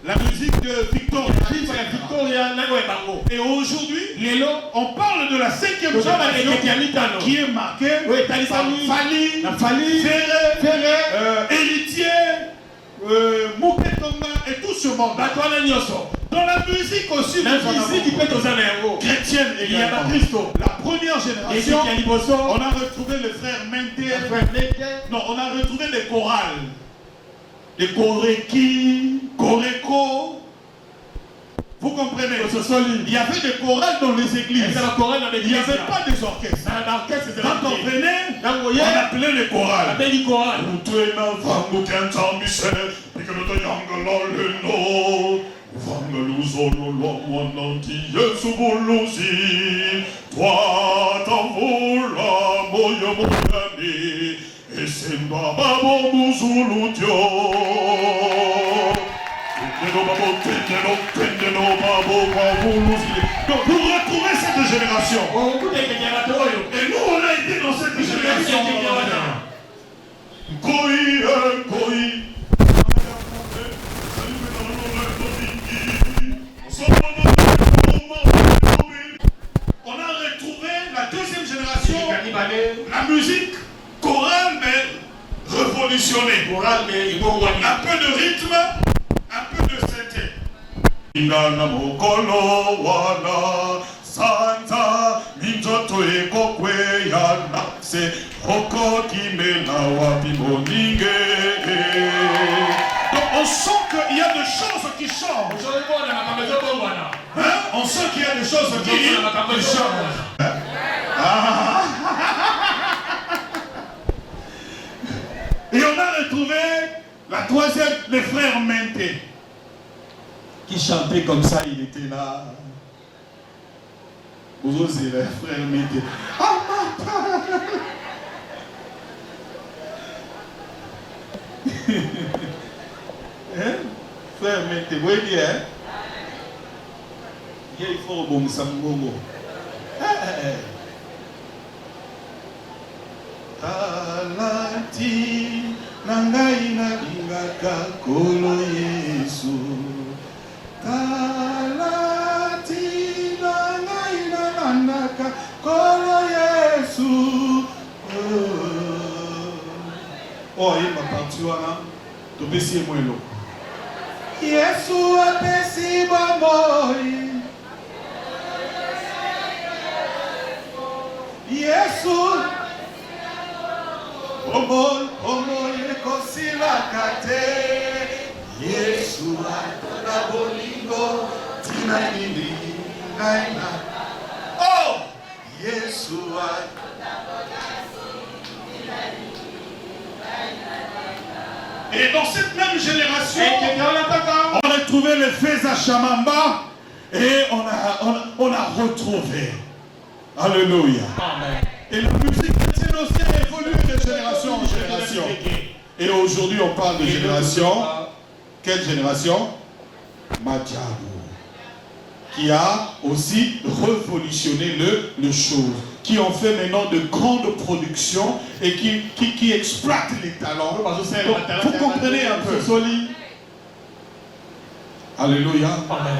La musique de Victoria. Et aujourd'hui, on parle de la cinquième génération qui est marquée par Fali, Ferré, Héritier, Moupetonga et tout ce monde. Dans la musique aussi, chrétienne également. La première génération, on a retrouvé le frère Mente. Non, on a retrouvé les chorales. Les Koreki, Koreko. Vous comprenez? Il y avait des chorales dans les églises. Il n'y avait pas des orchestres. Quand on venait, on appelait les chorales. Donc pour retrouver cette génération, et nous on a été dans cette génération. On a retrouvé la deuxième génération, la musique chorale mais révolutionnée. Un peu de rythme, un peu de synthé. Ingana mokolo wana santa minjoto ekokwe ya nakse hoko kimena wapi moninge. Donc on sent qu'il y a des choses qui changent. Hein? On sent qu'il y a des choses qui changent. Et on a retrouvé la troisième, les frères Mente, qui chantaient comme ça, il était là. Vous osez, les frères Mente. Hein? Frère Mente, vous voyez bien, hein? Il faut bon samgongo. Talati nangai na bingaka kolo Yesu. Talati nangai na nandaka kolo Yesu. Oh, il m'a parti wana. To besi mwelo. Yesu apesi bomoi. Yesu Omo ekosila kate Yesu atona bolingo tina nini naina. Oh Yesu atona bolingo. Et dans cette même génération, on a trouvé les Feza Shamamba et on a retrouvé Alléluia. Amen. Et la musique chrétienne aussi a évolué de génération en génération. Et aujourd'hui, on parle de génération. Quelle génération? Madiabo. Qui a aussi révolutionné le chose. Qui ont fait maintenant de grandes productions et qui exploitent les talents. Donc, vous comprenez un peu. Alléluia. Amen.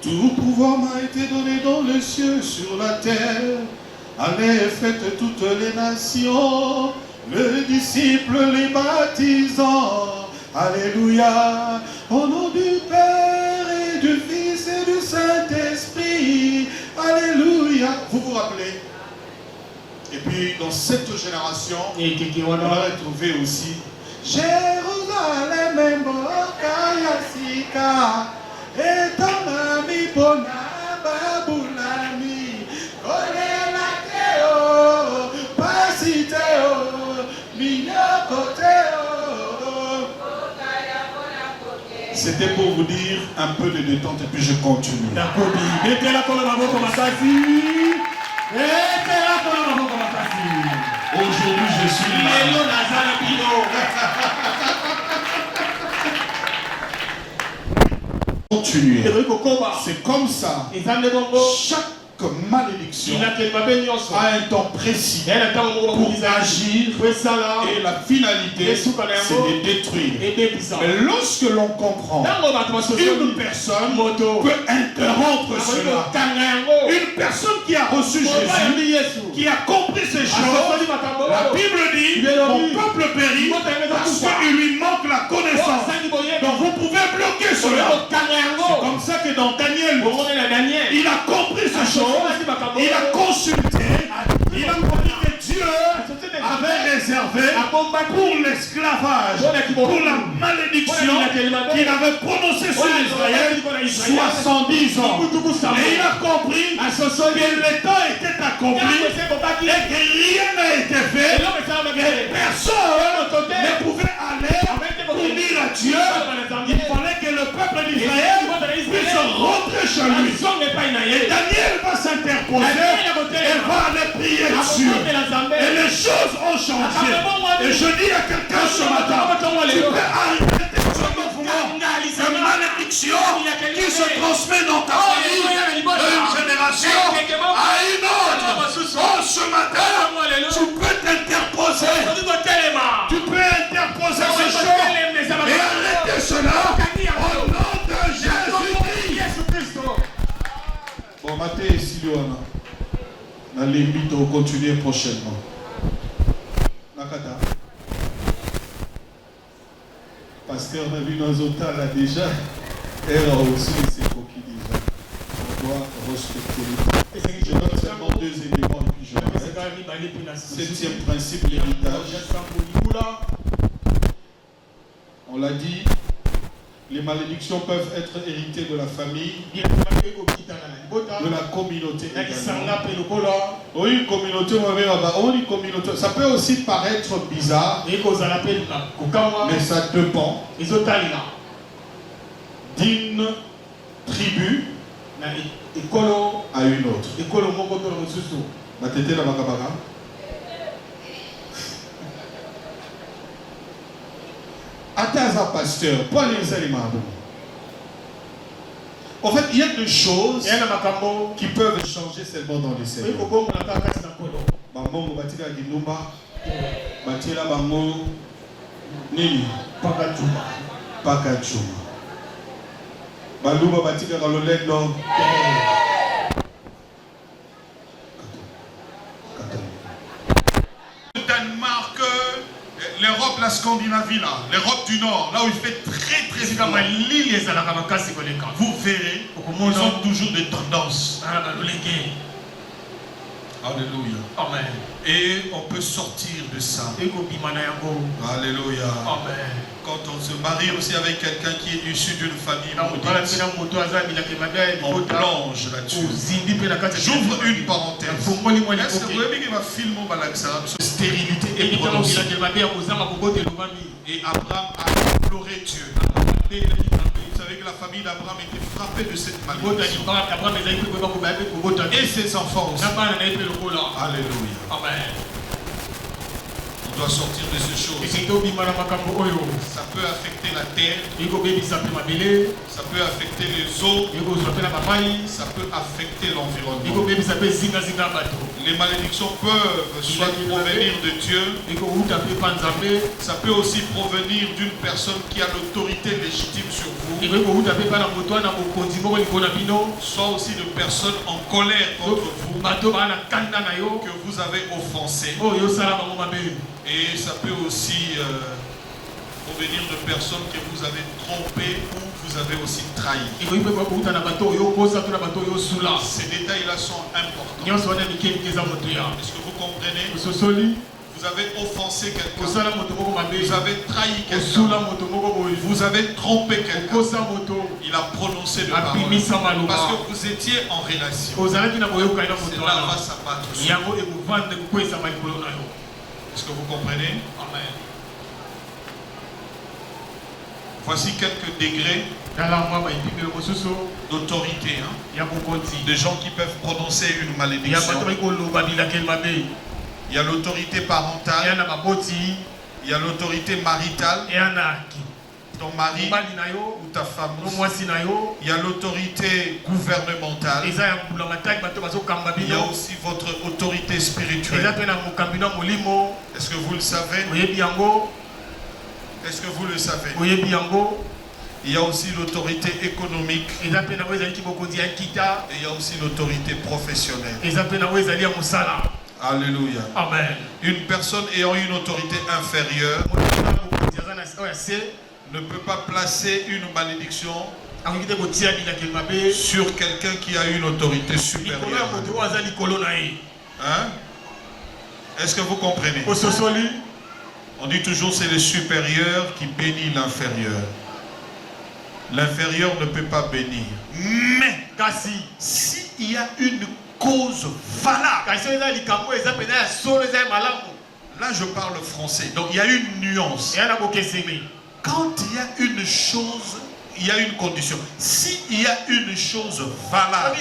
Tout pouvoir m'a été donné dans les cieux, sur la terre. Allez, faites toutes les nations, les disciples, les baptisants. Alléluia. Au nom du Père et du Fils et du Saint-Esprit. Alléluia. Vous vous rappelez? Et puis dans cette génération, on a retrouvé aussi Jérusalem, Mbokayasika, et ton ami Bona Baboulami, Kolenateo, Pasiteo, Mignokoteo. C'était pour vous dire un peu de détente et puis je continue. Aujourd'hui, je suis là. Continuer. C'est comme ça. Chaque malédiction a un temps précis pour agir et la finalité c'est de détruire. Mais lorsque l'on comprend, une personne peut interrompre cela. Une personne qui a reçu Jésus, qui a compris ces choses, la Bible dit mon peuple périt parce qu'il lui manque la connaissance. Donc vous pouvez bloquer cela. C'est comme ça que dans Daniel, il a compris ces choses. Il a consulté, il a compris que Dieu avait réservé pour l'esclavage, pour la malédiction qu'il avait prononcée sur Israël 70 ans. Et il a compris que le temps était accompli et que rien n'a été fait, et personne ne pouvait aller pour dire à Dieu. Il fallait que le peuple d'Israël puisse rentrer chez lui. Et Daniel va s'interposer, elle va aller prier Dieu. Et les choses ont changé. Et je dis à quelqu'un ce matin, tu peux arrêter ce mouvement de malédiction qui se transmet dans ta famille d'une génération à une autre. Oh, ce matin, tu peux t'interposer. Tu peux interposer ces choses et arrêter cela au nom de Jésus-Christ. Bon, Maté et Siluana, la limite au continuer prochainement. Nakata. Pasteur Nabi Nazota l'a déjà. Elle a aussi ses coquilles déjà. On doit respecter les temps. Je donne seulement 2 éléments et puis je m'arrête. 7e principe, l'héritage. On l'a dit. Les malédictions peuvent être héritées de la famille, de la communauté également. Oui, une communauté. Ça peut aussi paraître bizarre, mais ça dépend d'une tribu à une autre. Ataza pasteur, Paul en fait, il y a des choses qui peuvent changer seulement dans les Seigneur. Bango batika Gindumba, Batila Bango, Nini, Pakachuma. Baluba batika Galolendo. Danemark, l'Europe, la Scandinavie, là, l'Europe du Nord, là où il fait très froid. Vous verrez, ils ont toujours des tendances. Alléluia. Amen. Et on peut sortir de ça. Alléluia. Amen. Quand on se marie aussi avec quelqu'un qui est issu d'une famille maudite, on plonge là-dessus. J'ouvre une parenthèse. Est-ce que vous voyez qu'il va filmer stérilité et prononcée? Et Abraham a imploré Dieu. Vous savez que la famille d'Abraham était frappée de cette malédiction. Et ses enfants aussi. Alléluia. Amen. On doit sortir de ces choses. Ça peut affecter la terre. Ça peut affecter les eaux. Ça peut affecter l'environnement. Les malédictions peuvent soit provenir de Dieu. Ça peut aussi provenir d'une personne qui a l'autorité légitime sur vous. Soit aussi de personnes en colère contre vous que vous avez offensé. Et ça peut aussi provenir de personnes que vous avez trompées ou vous avez aussi trahi. Ces détails-là sont importants. Est-ce que vous comprenez? Vous avez offensé quelqu'un. Vous avez trahi quelqu'un. Vous avez trompé quelqu'un. Il a prononcé de paroles. Parce que vous étiez en relation. Cela va s'abattre sur vous. Est-ce que vous comprenez? Amen. Voici quelques degrés d'autorité. Des gens qui peuvent prononcer une malédiction. Il y a l'autorité parentale. Il y a l'autorité maritale. Ton mari ou ta femme. Il y a l'autorité gouvernementale. Il y a aussi votre autorité spirituelle. Est-ce que vous le savez? Est-ce que vous le savez? Il y a aussi l'autorité économique. Et il y a aussi l'autorité professionnelle. Alléluia. Amen. Une personne ayant une autorité inférieure ne peut pas placer une malédiction sur quelqu'un qui a une autorité supérieure. Hein? Est-ce que vous comprenez? On dit toujours c'est le supérieur qui bénit l'inférieur. L'inférieur ne peut pas bénir. Mais s'il y a une cause valable, là je parle français, donc il y a une nuance. Quand il y a une chose, il y a une condition. S'il y a une chose valable,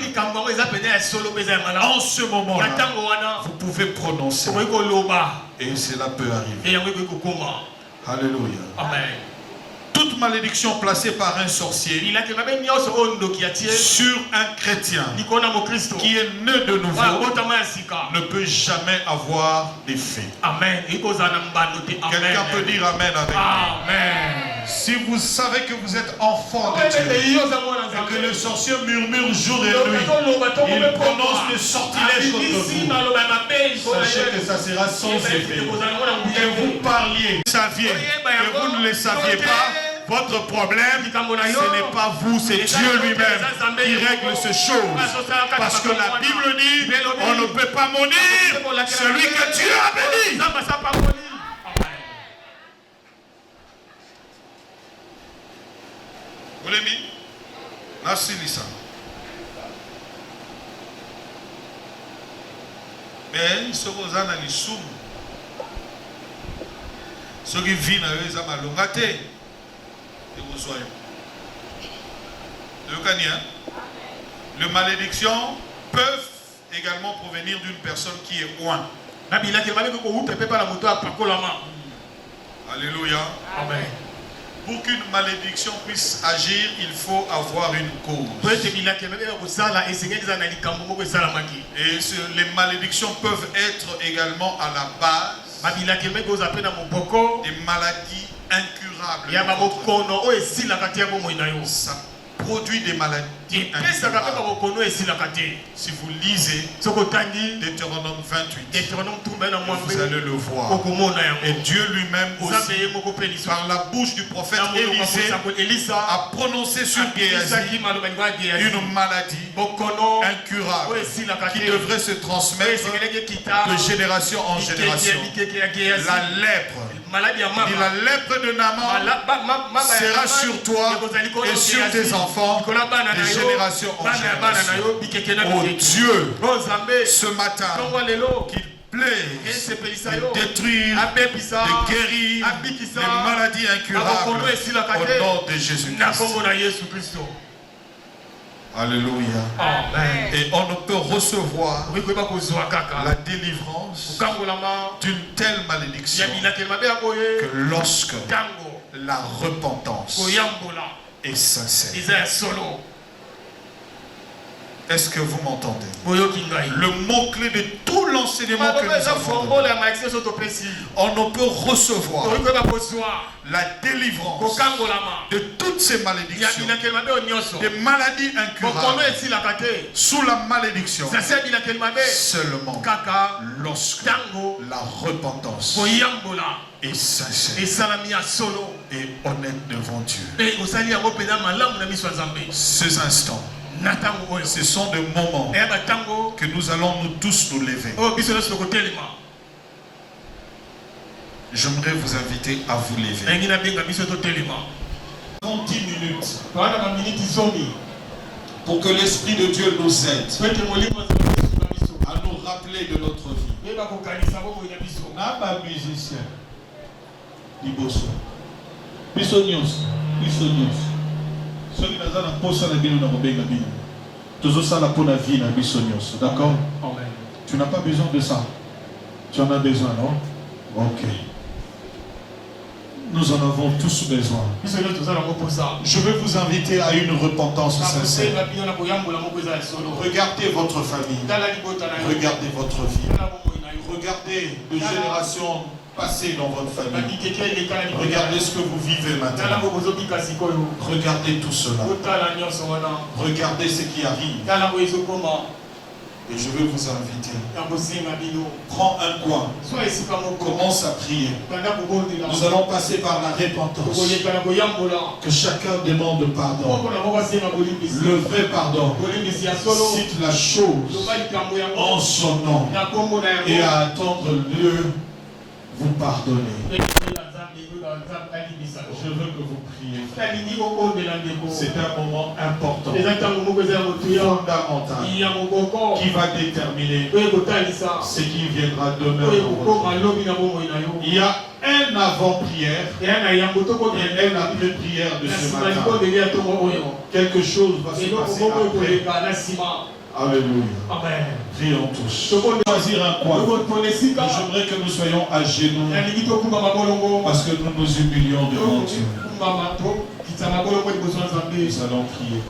en ce moment-là, vous pouvez prononcer. Et cela peut arriver. Alléluia. Amen. Toute malédiction placée par un sorcier sur un chrétien qui est né de nouveau ne peut jamais avoir d'effet. Amen. Quelqu'un peut dire Amen avec moi. Amen. Si vous savez que vous êtes enfant de Dieu et que le sorcier murmure jour et nuit, il prononce le sortilège contre vous, sachez que ça sera sans effet. Que vous parliez, que vous ne le saviez pas. Votre problème, ce n'est pas vous, c'est Dieu lui-même qui règle ces choses. Parce que la Bible dit, on ne peut pas maudire celui que Dieu a béni. Vous l'avez mis? Merci Lisa. Mais ce que vous avez dit, ce qui vit dans les amalongatés. Les malédictions peuvent également provenir d'une personne qui est loin. Alléluia. Amen. Pour qu'une malédiction puisse agir, il faut avoir une cause. Et les malédictions peuvent être également à la base des maladies incurables. Ça produit des maladies incurables. Si vous lisez Deutéronome 28, vous allez le voir. Et Dieu lui-même aussi, par la bouche du prophète Élisée, a prononcé sur Géasi une maladie incurable qui devrait se transmettre de génération en génération. La lèpre. Et la lèpre de Naaman sera sur toi et sur tes enfants de génération en génération. Oh Dieu, ce matin, qu'il appeler, de détruire, de guérir les maladies incurables au nom de Jésus-Christ. Alléluia. Amen. Et on ne peut recevoir la délivrance d'une telle malédiction que lorsque la repentance est sincère. Est-ce que vous m'entendez? Le mot-clé de tout l'enseignement que nous avons donné, on ne peut recevoir la délivrance de toutes ces malédictions, des maladies incurables, sous la malédiction, seulement lorsque la repentance est sincère et honnête devant Dieu. Ces instants, ce sont des moments que nous allons nous tous nous lever. J'aimerais vous inviter à vous lever. 30 minutes pour que l'Esprit de Dieu nous aide à nous rappeler de notre vie. Naba musicien, Liboso, Bissonios. Ceux qui n'ont pas de vie, tous ça la peau de vie na Bissonios. D'accord? Tu n'as pas besoin de ça. Tu en as besoin, non? Ok. Nous en avons tous besoin. Je veux vous inviter à une repentance sincère. Regardez votre famille. Regardez votre vie. Regardez les générations passées dans votre famille. Regardez ce que vous vivez maintenant. Regardez tout cela. Regardez ce qui arrive. Et je veux vous inviter. Prends un coin. Commence à prier. Nous allons passer par la repentance. Que chacun demande pardon. Le vrai pardon. Cite la chose en son nom. Et à attendre-le vous pardonner. Je veux que vous priez. C'est un moment important, fondamental, qui va déterminer ce qui viendra demain. Il y a un avant-prière et un après-prière de ce matin. Quelque chose va se passer après. Alléluia. Amen. Prions tous. Choisir un coin. J'aimerais que nous soyons à genoux parce que nous nous humilions devant Dieu. Nous allons prier.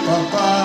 Papa,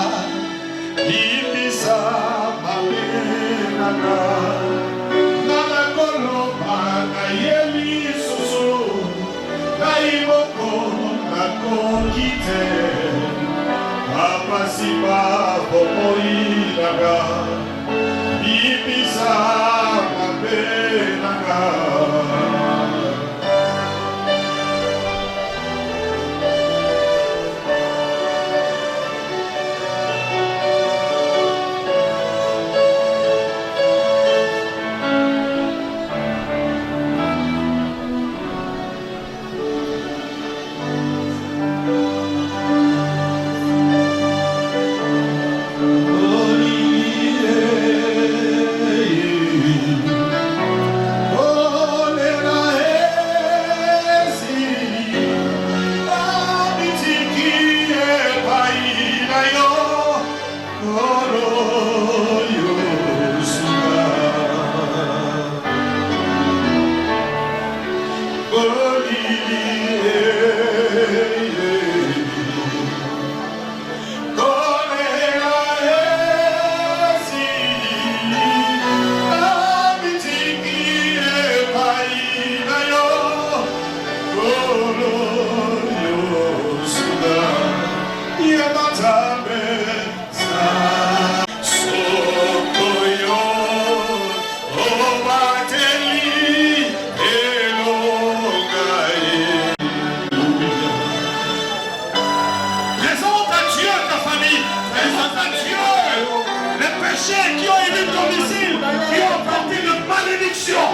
Qui ont élu domicile, qui ont porté de malédiction.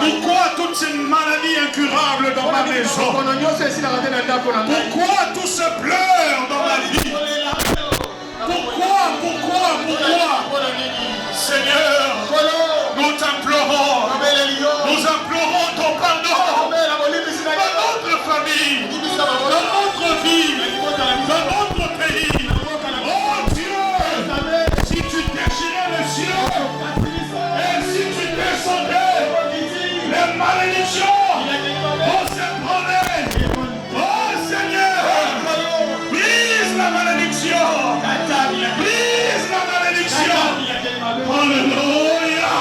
Pourquoi toutes ces maladies incurables dans ma maison? Pourquoi tous ces pleurs dans ma vie? Pourquoi? Seigneur, nous t'implorons, nous implorons ton pardon dans notre famille, dans notre vie, dans notre pays. Oh Dieu, si tu déchirais les cieux et si tu descendais les malédictions, on se prenait. Oh Seigneur, brise la malédiction, brise la malédiction. Alléluia.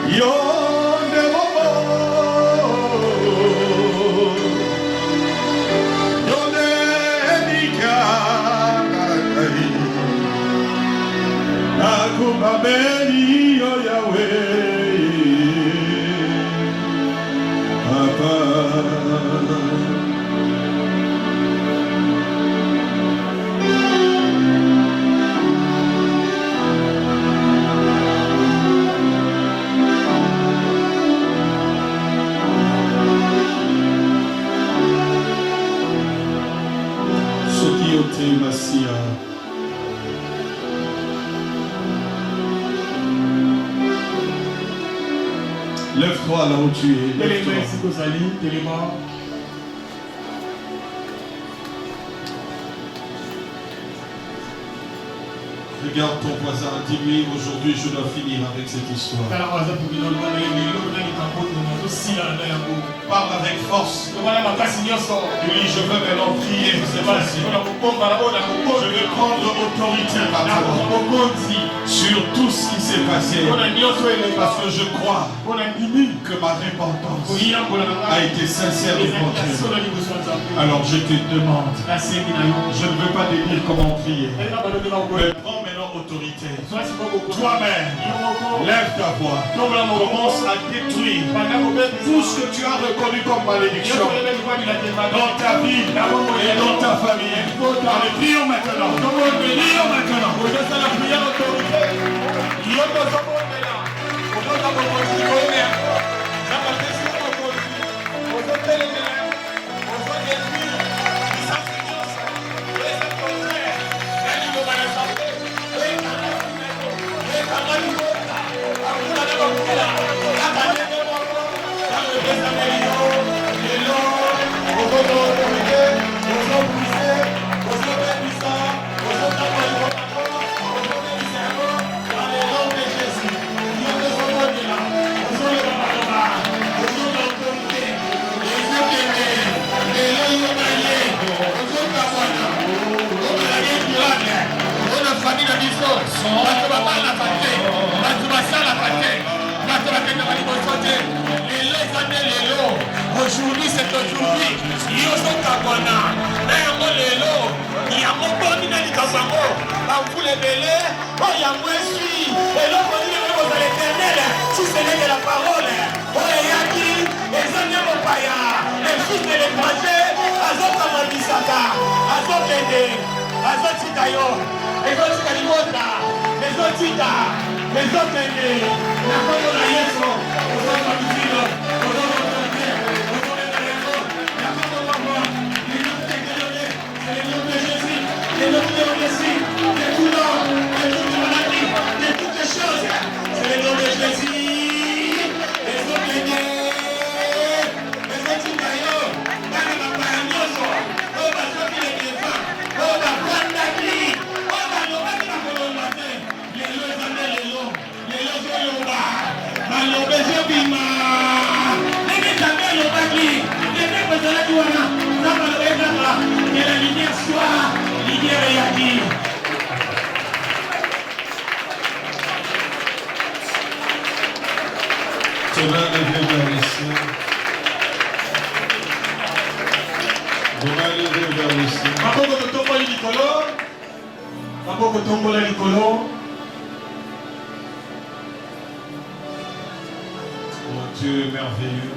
Yonde momo, yonde nikai, akubabeni yo Yahweh, Papa. Lève-toi là où tu es. Lève-toi. Regarde ton voisin, dis-lui aujourd'hui je dois finir avec cette histoire. Parle avec force. Dis-lui je veux maintenant prier. C'est facile. Je veux prendre autorité maintenant sur tout ce qui s'est passé. Parce que je crois que ma repentance a été sincère devant Dieu. Alors je te demande, je ne veux pas te dire comment prier, mais prends maintenant autorité. Toi-même, lève ta voix, commence à détruire tout ce que tu as reconnu comme malédiction dans ta vie et dans ta famille. Allez, prions maintenant. Prions maintenant. Aujourd'hui, c'est aujourd'hui. Si ce n'est que la parole, les fils de l'étranger, Dieu est merveilleux.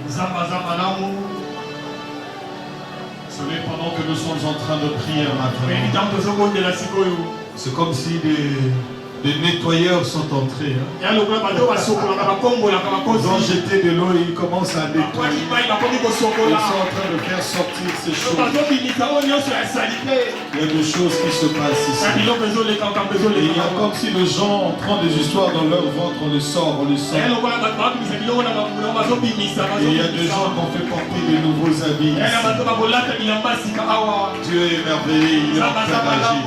Vous savez, pendant que nous sommes en train de prier maintenant, c'est comme si des nettoyeurs sont entrés. Ils ont jeté de l'eau et ils commencent à nettoyer. Ils sont en train de faire sortir ces choses. Il y a des choses qui se passent ici. Et il y a comme si les gens prennent des histoires dans leur ventre, on les sort, on les sort. Et il y a des gens qui ont fait porter des nouveaux habits. Dieu est merveilleux, il est en train d'agir.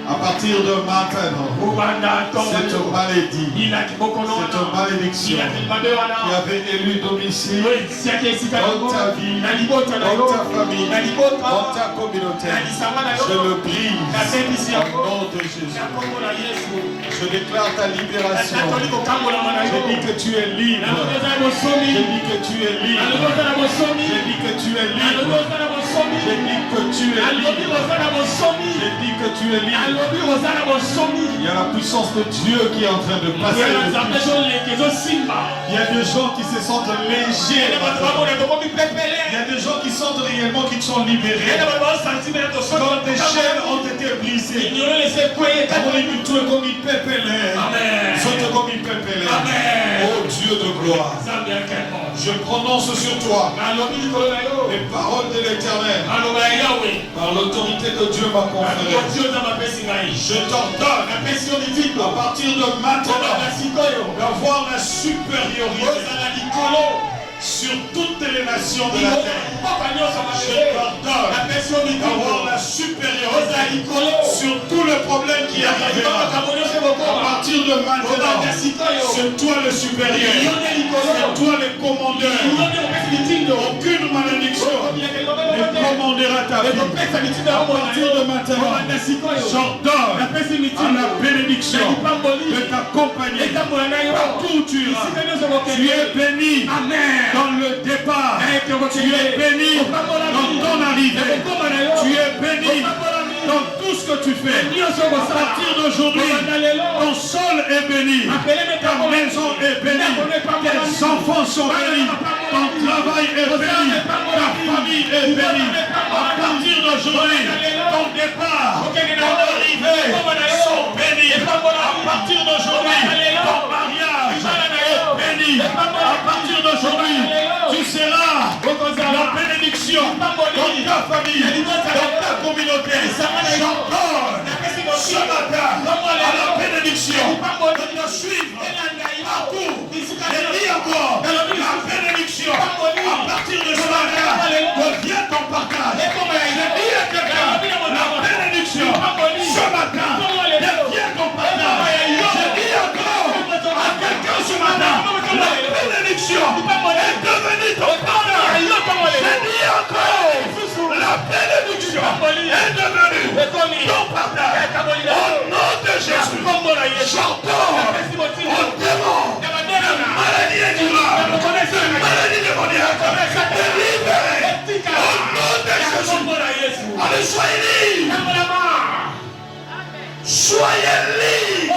À partir de maintenant, cette maladie, cette malédiction qui avait élu domicile dans ta vie, dans ta famille, dans ta communauté, je le brise au nom de Jésus. Je déclare ta libération. Je dis que tu es libre. Je dis que tu es libre. Je dis que tu es libre. Je dis que tu es libre. Je dis que tu es libre. Il y a la puissance de Dieu qui est en train de passer. Il y a des gens qui se sentent légers. Il y a des gens qui sentent réellement qu'ils sont libérés. Quand des chaînes ont été brisées. Comme il pépelait. Comme il pépelait. Oh Dieu de gloire. Je prononce sur toi les paroles de l'Éternel par l'autorité que Dieu m'a conférée. Je t'ordonne à partir de maintenant d'avoir la supériorité sur toutes les nations de la terre. Je t'ordonne d'avoir la supériorité sur tous les problèmes qui arriveront. À partir de maintenant, c'est toi le supérieur, c'est toi le commandeur. Aucune malédiction ne commandera ta vie. À partir de maintenant, j'ordonne à la bénédiction de t'accompagner partout où tu iras. Tu es béni. Dans le départ, tu es béni dans ton arrivée, tu es béni dans tout ce que tu fais. À partir d'aujourd'hui, ton sol est béni, ta maison est bénie, tes enfants sont bénis, ton travail est béni, ta famille est bénie. À partir d'aujourd'hui, ton départ, ton arrivée sont bénis. À partir d'aujourd'hui, ton mariage est béni. À partir d'aujourd'hui, tu seras la bénédiction dans ta famille, dans ta communauté. J'ordonne ce matin à la bénédiction de te suivre partout. Et dis encore, la bénédiction à partir de ce matin devient ton partage. Je dis à quelqu'un, la bénédiction ce matin devient ton partage. Je dis encore à quelqu'un ce matin, la bénédiction est devenue ton partage. Je dis encore, la bénédiction est devenue ton partage. Au nom de Jésus, j'entends au démon de maladie incurable, de maladie démoniaque, de libérer au nom de Jésus. Allez, soyez libres. Soyez libres.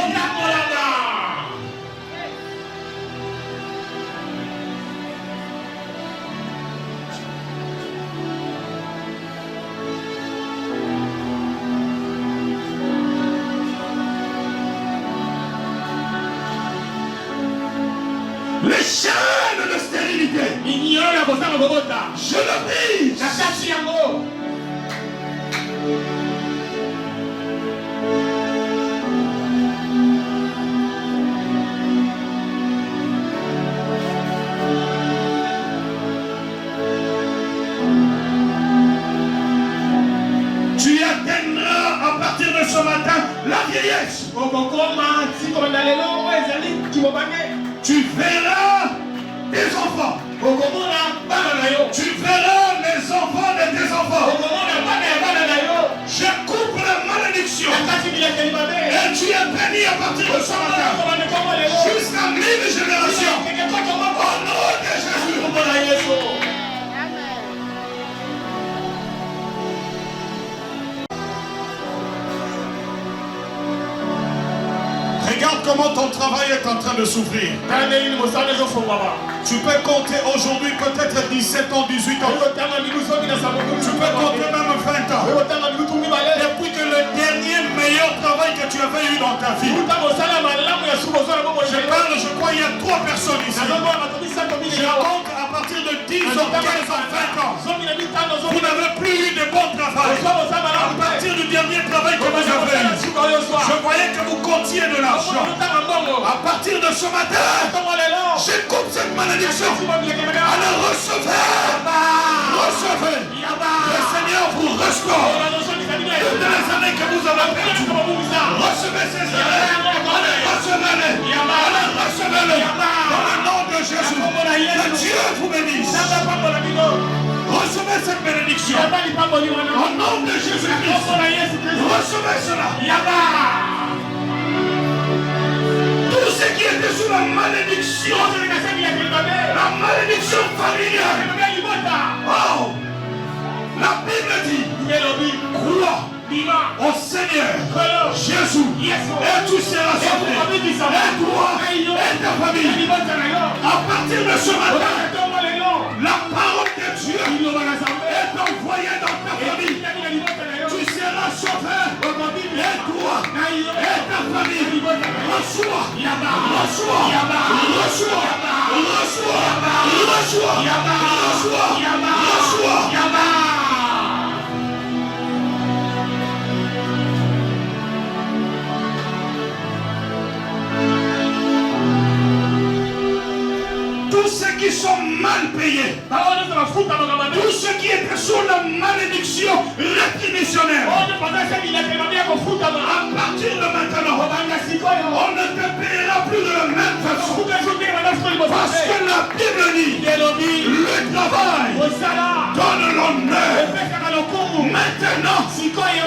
Les chaînes de stérilité, je le brise. Tu atteindras à partir de ce matin la vieillesse. Tu verras tes enfants. Tu verras les enfants de tes enfants. Je coupe la malédiction. Et tu es béni à partir de ce matin. Jusqu'à 1000 générations. Au nom de Jésus. Regarde comment ton travail est en train de souffrir. Tu peux compter aujourd'hui peut-être 17 ans, 18 ans. Tu peux compter même 20 ans. Depuis que le dernier meilleur travail que tu avais eu dans ta vie. Je crois il y a 3 personnes ici. Je compte à partir de 10 ans, 15 ans, 20 ans. Vous n'avez plus eu de bon travail. À partir du dernier travail que vous avez eu. Je voyais que vous comptiez de l'argent. À partir de ce matin, je coupe cette malédiction. Allez, recevez. Recevez. Le Seigneur vous restaure. Toutes les années que vous avez perdues. Recevez ces élèves. Recevez-les. Recevez-les. Dans le nom de Jésus. Que Dieu vous bénisse. Recevez cette bénédiction. Au nom de Jésus-Christ. Recevez cela. Tout ce qui était sous la malédiction. La malédiction familiale. Oh, la Bible dit, crois au Seigneur Jésus et tu seras sauvé. Et toi et ta famille. À partir de ce matin, la parole de Dieu est envoyée dans ta famille. Tu seras sauvé. Et toi et ta famille. Reçois. Tous ceux qui sont mal payés, tous ceux qui étaient sous la malédiction rétributionnaire, à partir de maintenant, on ne te payera plus de la même façon. Parce que la Bible dit, le travail donne l'honneur. Maintenant,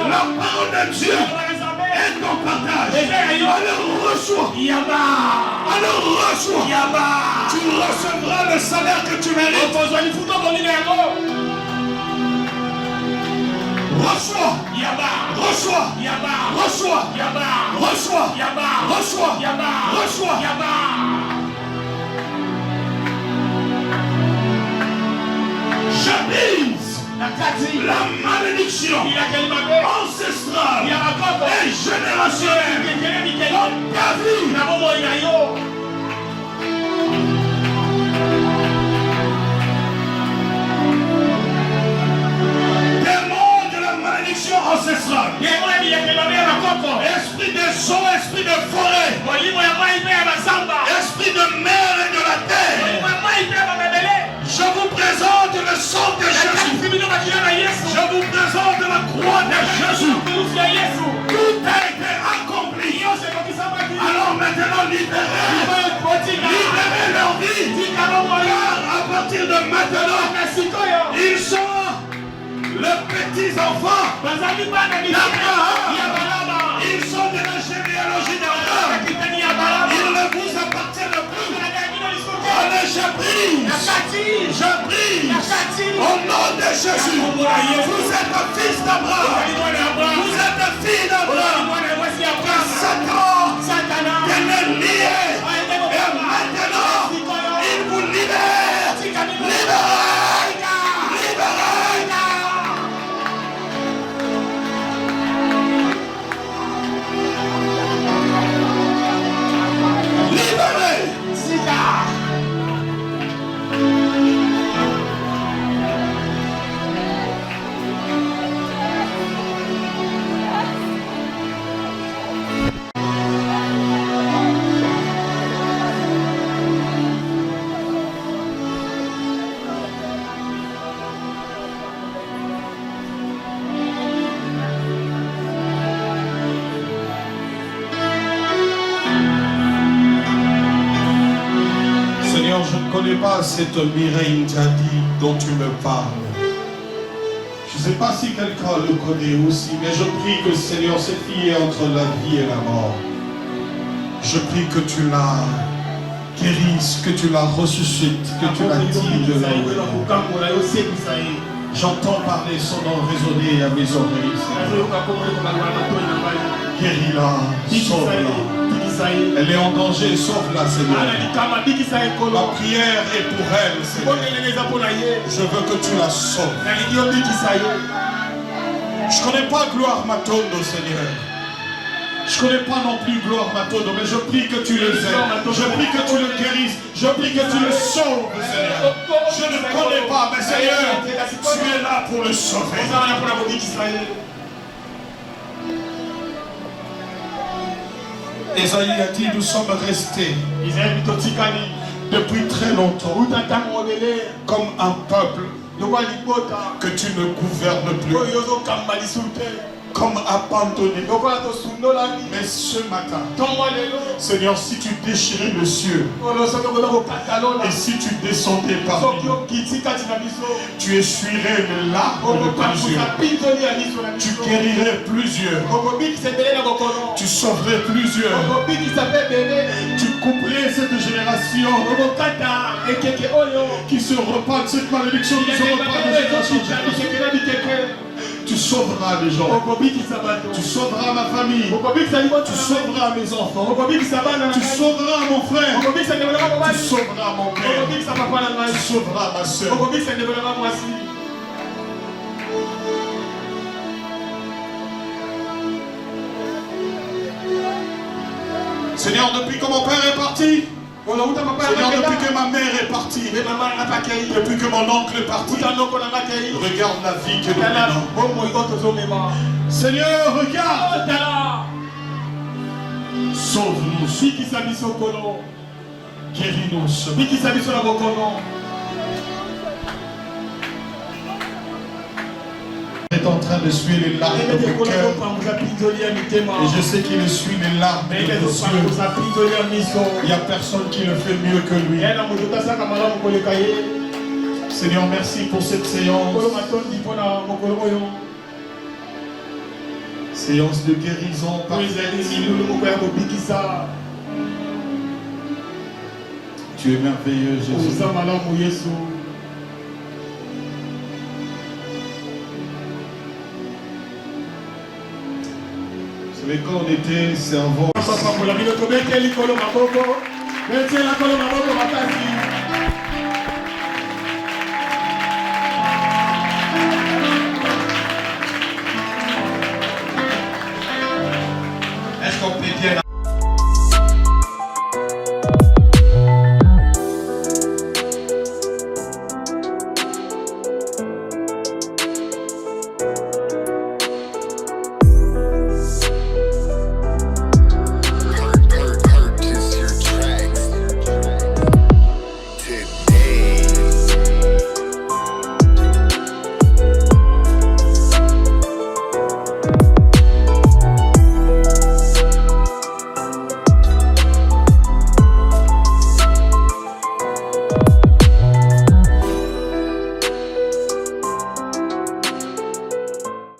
la parole de Dieu est ton partage. Alors reçois. Tu recevras le salaire que tu mérites. Reçois. Je brise la malédiction ancestrale et générationnelle dans ta vie. Démon de la malédiction ancestrale, esprit des eaux, esprit de forêt, esprit de mer et de la terre, je vous présente le sang de Jésus. Je vous présente la croix de Jésus. Tout a été accompli. Alors maintenant libérez leur vie. Car à partir de maintenant, ils sont les petits enfants d'Abraham. Ils sont de la généalogie d'Abraham. Ils ne vous appartiennent plus. Allez, je prie au nom de Jésus. Vous êtes un fils d'Abraham. Vous êtes un fils d'Abraham. Satan est lié. Et maintenant, il vous libère. Libérez. Je ne connais pas cette Mireille Ndiadi dont tu me parles. Je ne sais pas si quelqu'un le connaît aussi, mais je prie que Seigneur, cette fille est entre la vie et la mort. Je prie que tu la guérisses, que tu la ressuscites, que tu la tires de là où elle est. J'entends parler son nom résonner à mes oreilles. Guéris-la, sauve-la. Elle est en danger, sauve-la, Seigneur. Ma prière est pour elle, Seigneur. Je veux que tu la sauves. Je ne connais pas Gloire Matondo, Seigneur. Je ne connais pas non plus Gloire Matondo, mais je prie que tu le aides. Je prie que tu le guérisses. Je prie que tu le sauves, Seigneur. Je ne connais pas, mais Seigneur, tu es là pour le sauver. Esaïe a dit, nous sommes restés depuis très longtemps comme un peuple que tu ne gouvernes plus. comme abandonné. Mais ce matin, Seigneur, si tu déchirais le ciel et si tu descendais parmi nous, tu essuierais les larmes de tes yeux. Tu guérirais plusieurs. Tu sauverais plusieurs. Tu couperais cette génération qui se repartent, cette malédiction qui se repartent de génération en génération. Tu sauveras les gens. Tu sauveras ma famille. Tu sauveras mes enfants. Tu sauveras mon frère. Tu sauveras mon père. Tu sauveras ma soeur. Seigneur, depuis que mon père est parti, Seigneur, depuis que ma mère est partie, depuis que mon oncle est parti, regarde la vie que nous menons. Seigneur, regarde. Sauve-nous. Guéris-nous. Est en train de suivre les larmes de mon cœur. Et je sais qu'il essuie les larmes de nos yeux. Il n'y a personne qui le fait mieux que lui. Seigneur, merci pour cette séance. Séance de guérison par Tu es merveilleux, Jésus. Vous savez, quand on était servant,